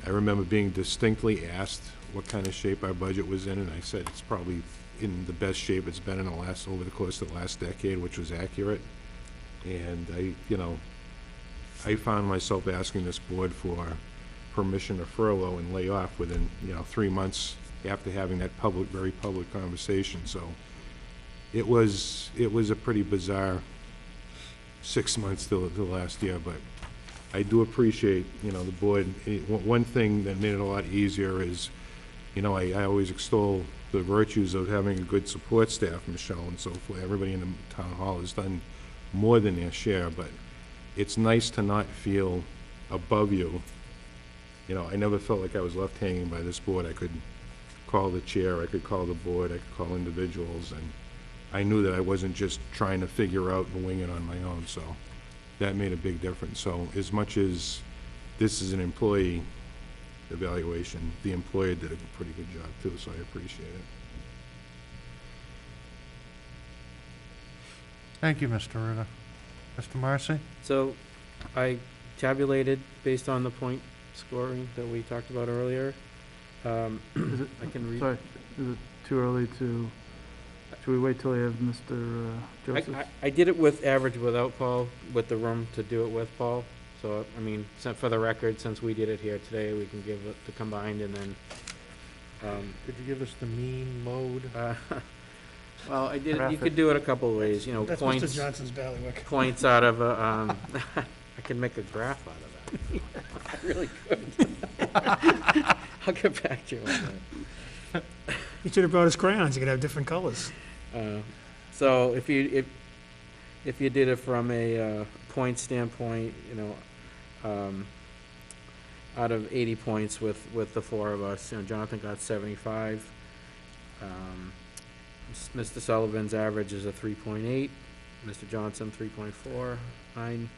I remember being distinctly asked what kind of shape our budget was in, and I said it's probably in the best shape it's been in over the course of the last decade, which was accurate. And I found myself asking this board for permission to furlough and lay off within 3 months after having that very public conversation. So it was a pretty bizarre 6 months to the last year, but I do appreciate the board. One thing that made it a lot easier is I always extol the virtues of having a good support staff, Michelle, and so forth. Everybody in the town hall has done more than their share, but it's nice to not feel above you. I never felt like I was left hanging by this board. I could call the chair, I could call the board, I could call individuals, and I knew that I wasn't just trying to figure out and wing it on my own, so that made a big difference. So as much as this is an employee evaluation, the employer did a pretty good job too, so I appreciate it. Thank you, Mr. Ruda. Mr. Marcy? So I tabulated based on the point scoring that we talked about earlier. I can read. Sorry, is it too early to, should we wait till we have Mr. Joseph? I did it with average without Paul, with the room to do it with Paul. So, I mean, for the record, since we did it here today, we can give it the combined, and then, Could you give us the mean mode? well, I did, you could do it a couple of ways, That's points. Mr. Johnson's bailiwick. Points out of a, I can make a graph out of that. I really could. I'll get back to you on that. He should have brought his crayons, you could have different colors. So if you did it from a point standpoint, out of 80 points with the four of us, Jonathan got 75. Mr. Sullivan's average is a 3.8, Mr. Johnson 3.4, mine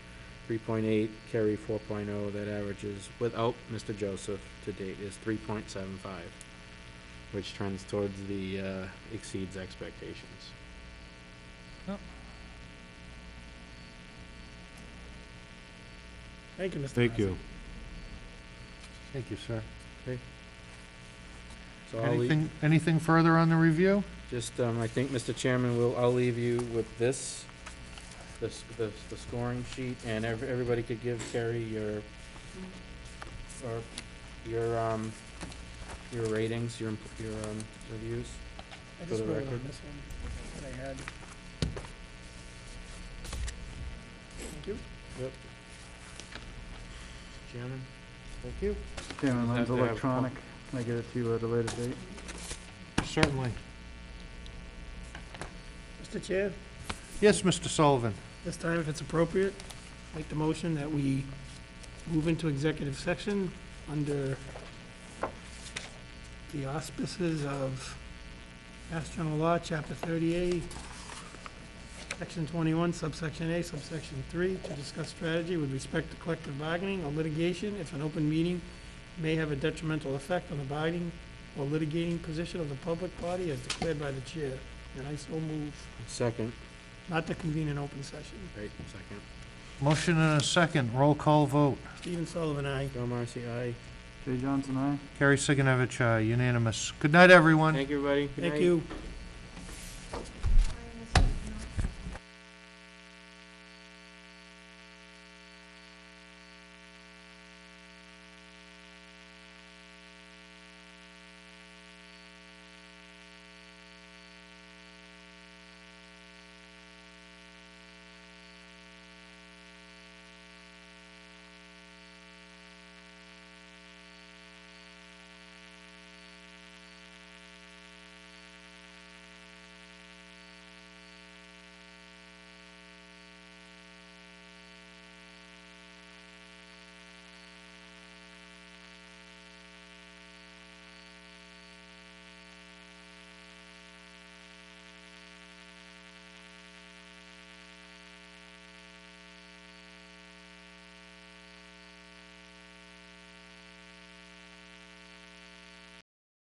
3.8, Kerry 4.0. That averages, without Mr. Joseph to date, is 3.75, which trends towards the, exceeds expectations. Thank you, Mr. Thank you. Massey. Thank you, sir. So I'll leave, Anything further on the review? just, I think, Mr. Chairman, I'll leave you with this, the scoring sheet, and everybody could give Kerry your ratings, your reviews. I For just the wrote record. on this one that I had. Thank you. Chairman? Thank you. Chairman, Have mine's to have- electronic. Can I get it to you at a later date? Certainly. Mr. Chair, Yes, Mr. Sullivan. this time, if it's appropriate, make the motion that we move into executive section under the auspices of Mass General Law, Chapter 30A, Section 21, subsection A, subsection 3, to discuss strategy with respect to collective bargaining or litigation if an open meeting may have a detrimental effect on the bargaining or litigating position of the public body as declared by the chair. And I so move Second. not to convene an open session. Right, second. Motion and a second. Roll call vote. Stephen Sullivan, aye. Bill Marcy, aye. Jay Johnson, aye? Carrie Siganovich, unanimous. Good night, everyone. Thank you, everybody. Good Thank night. you.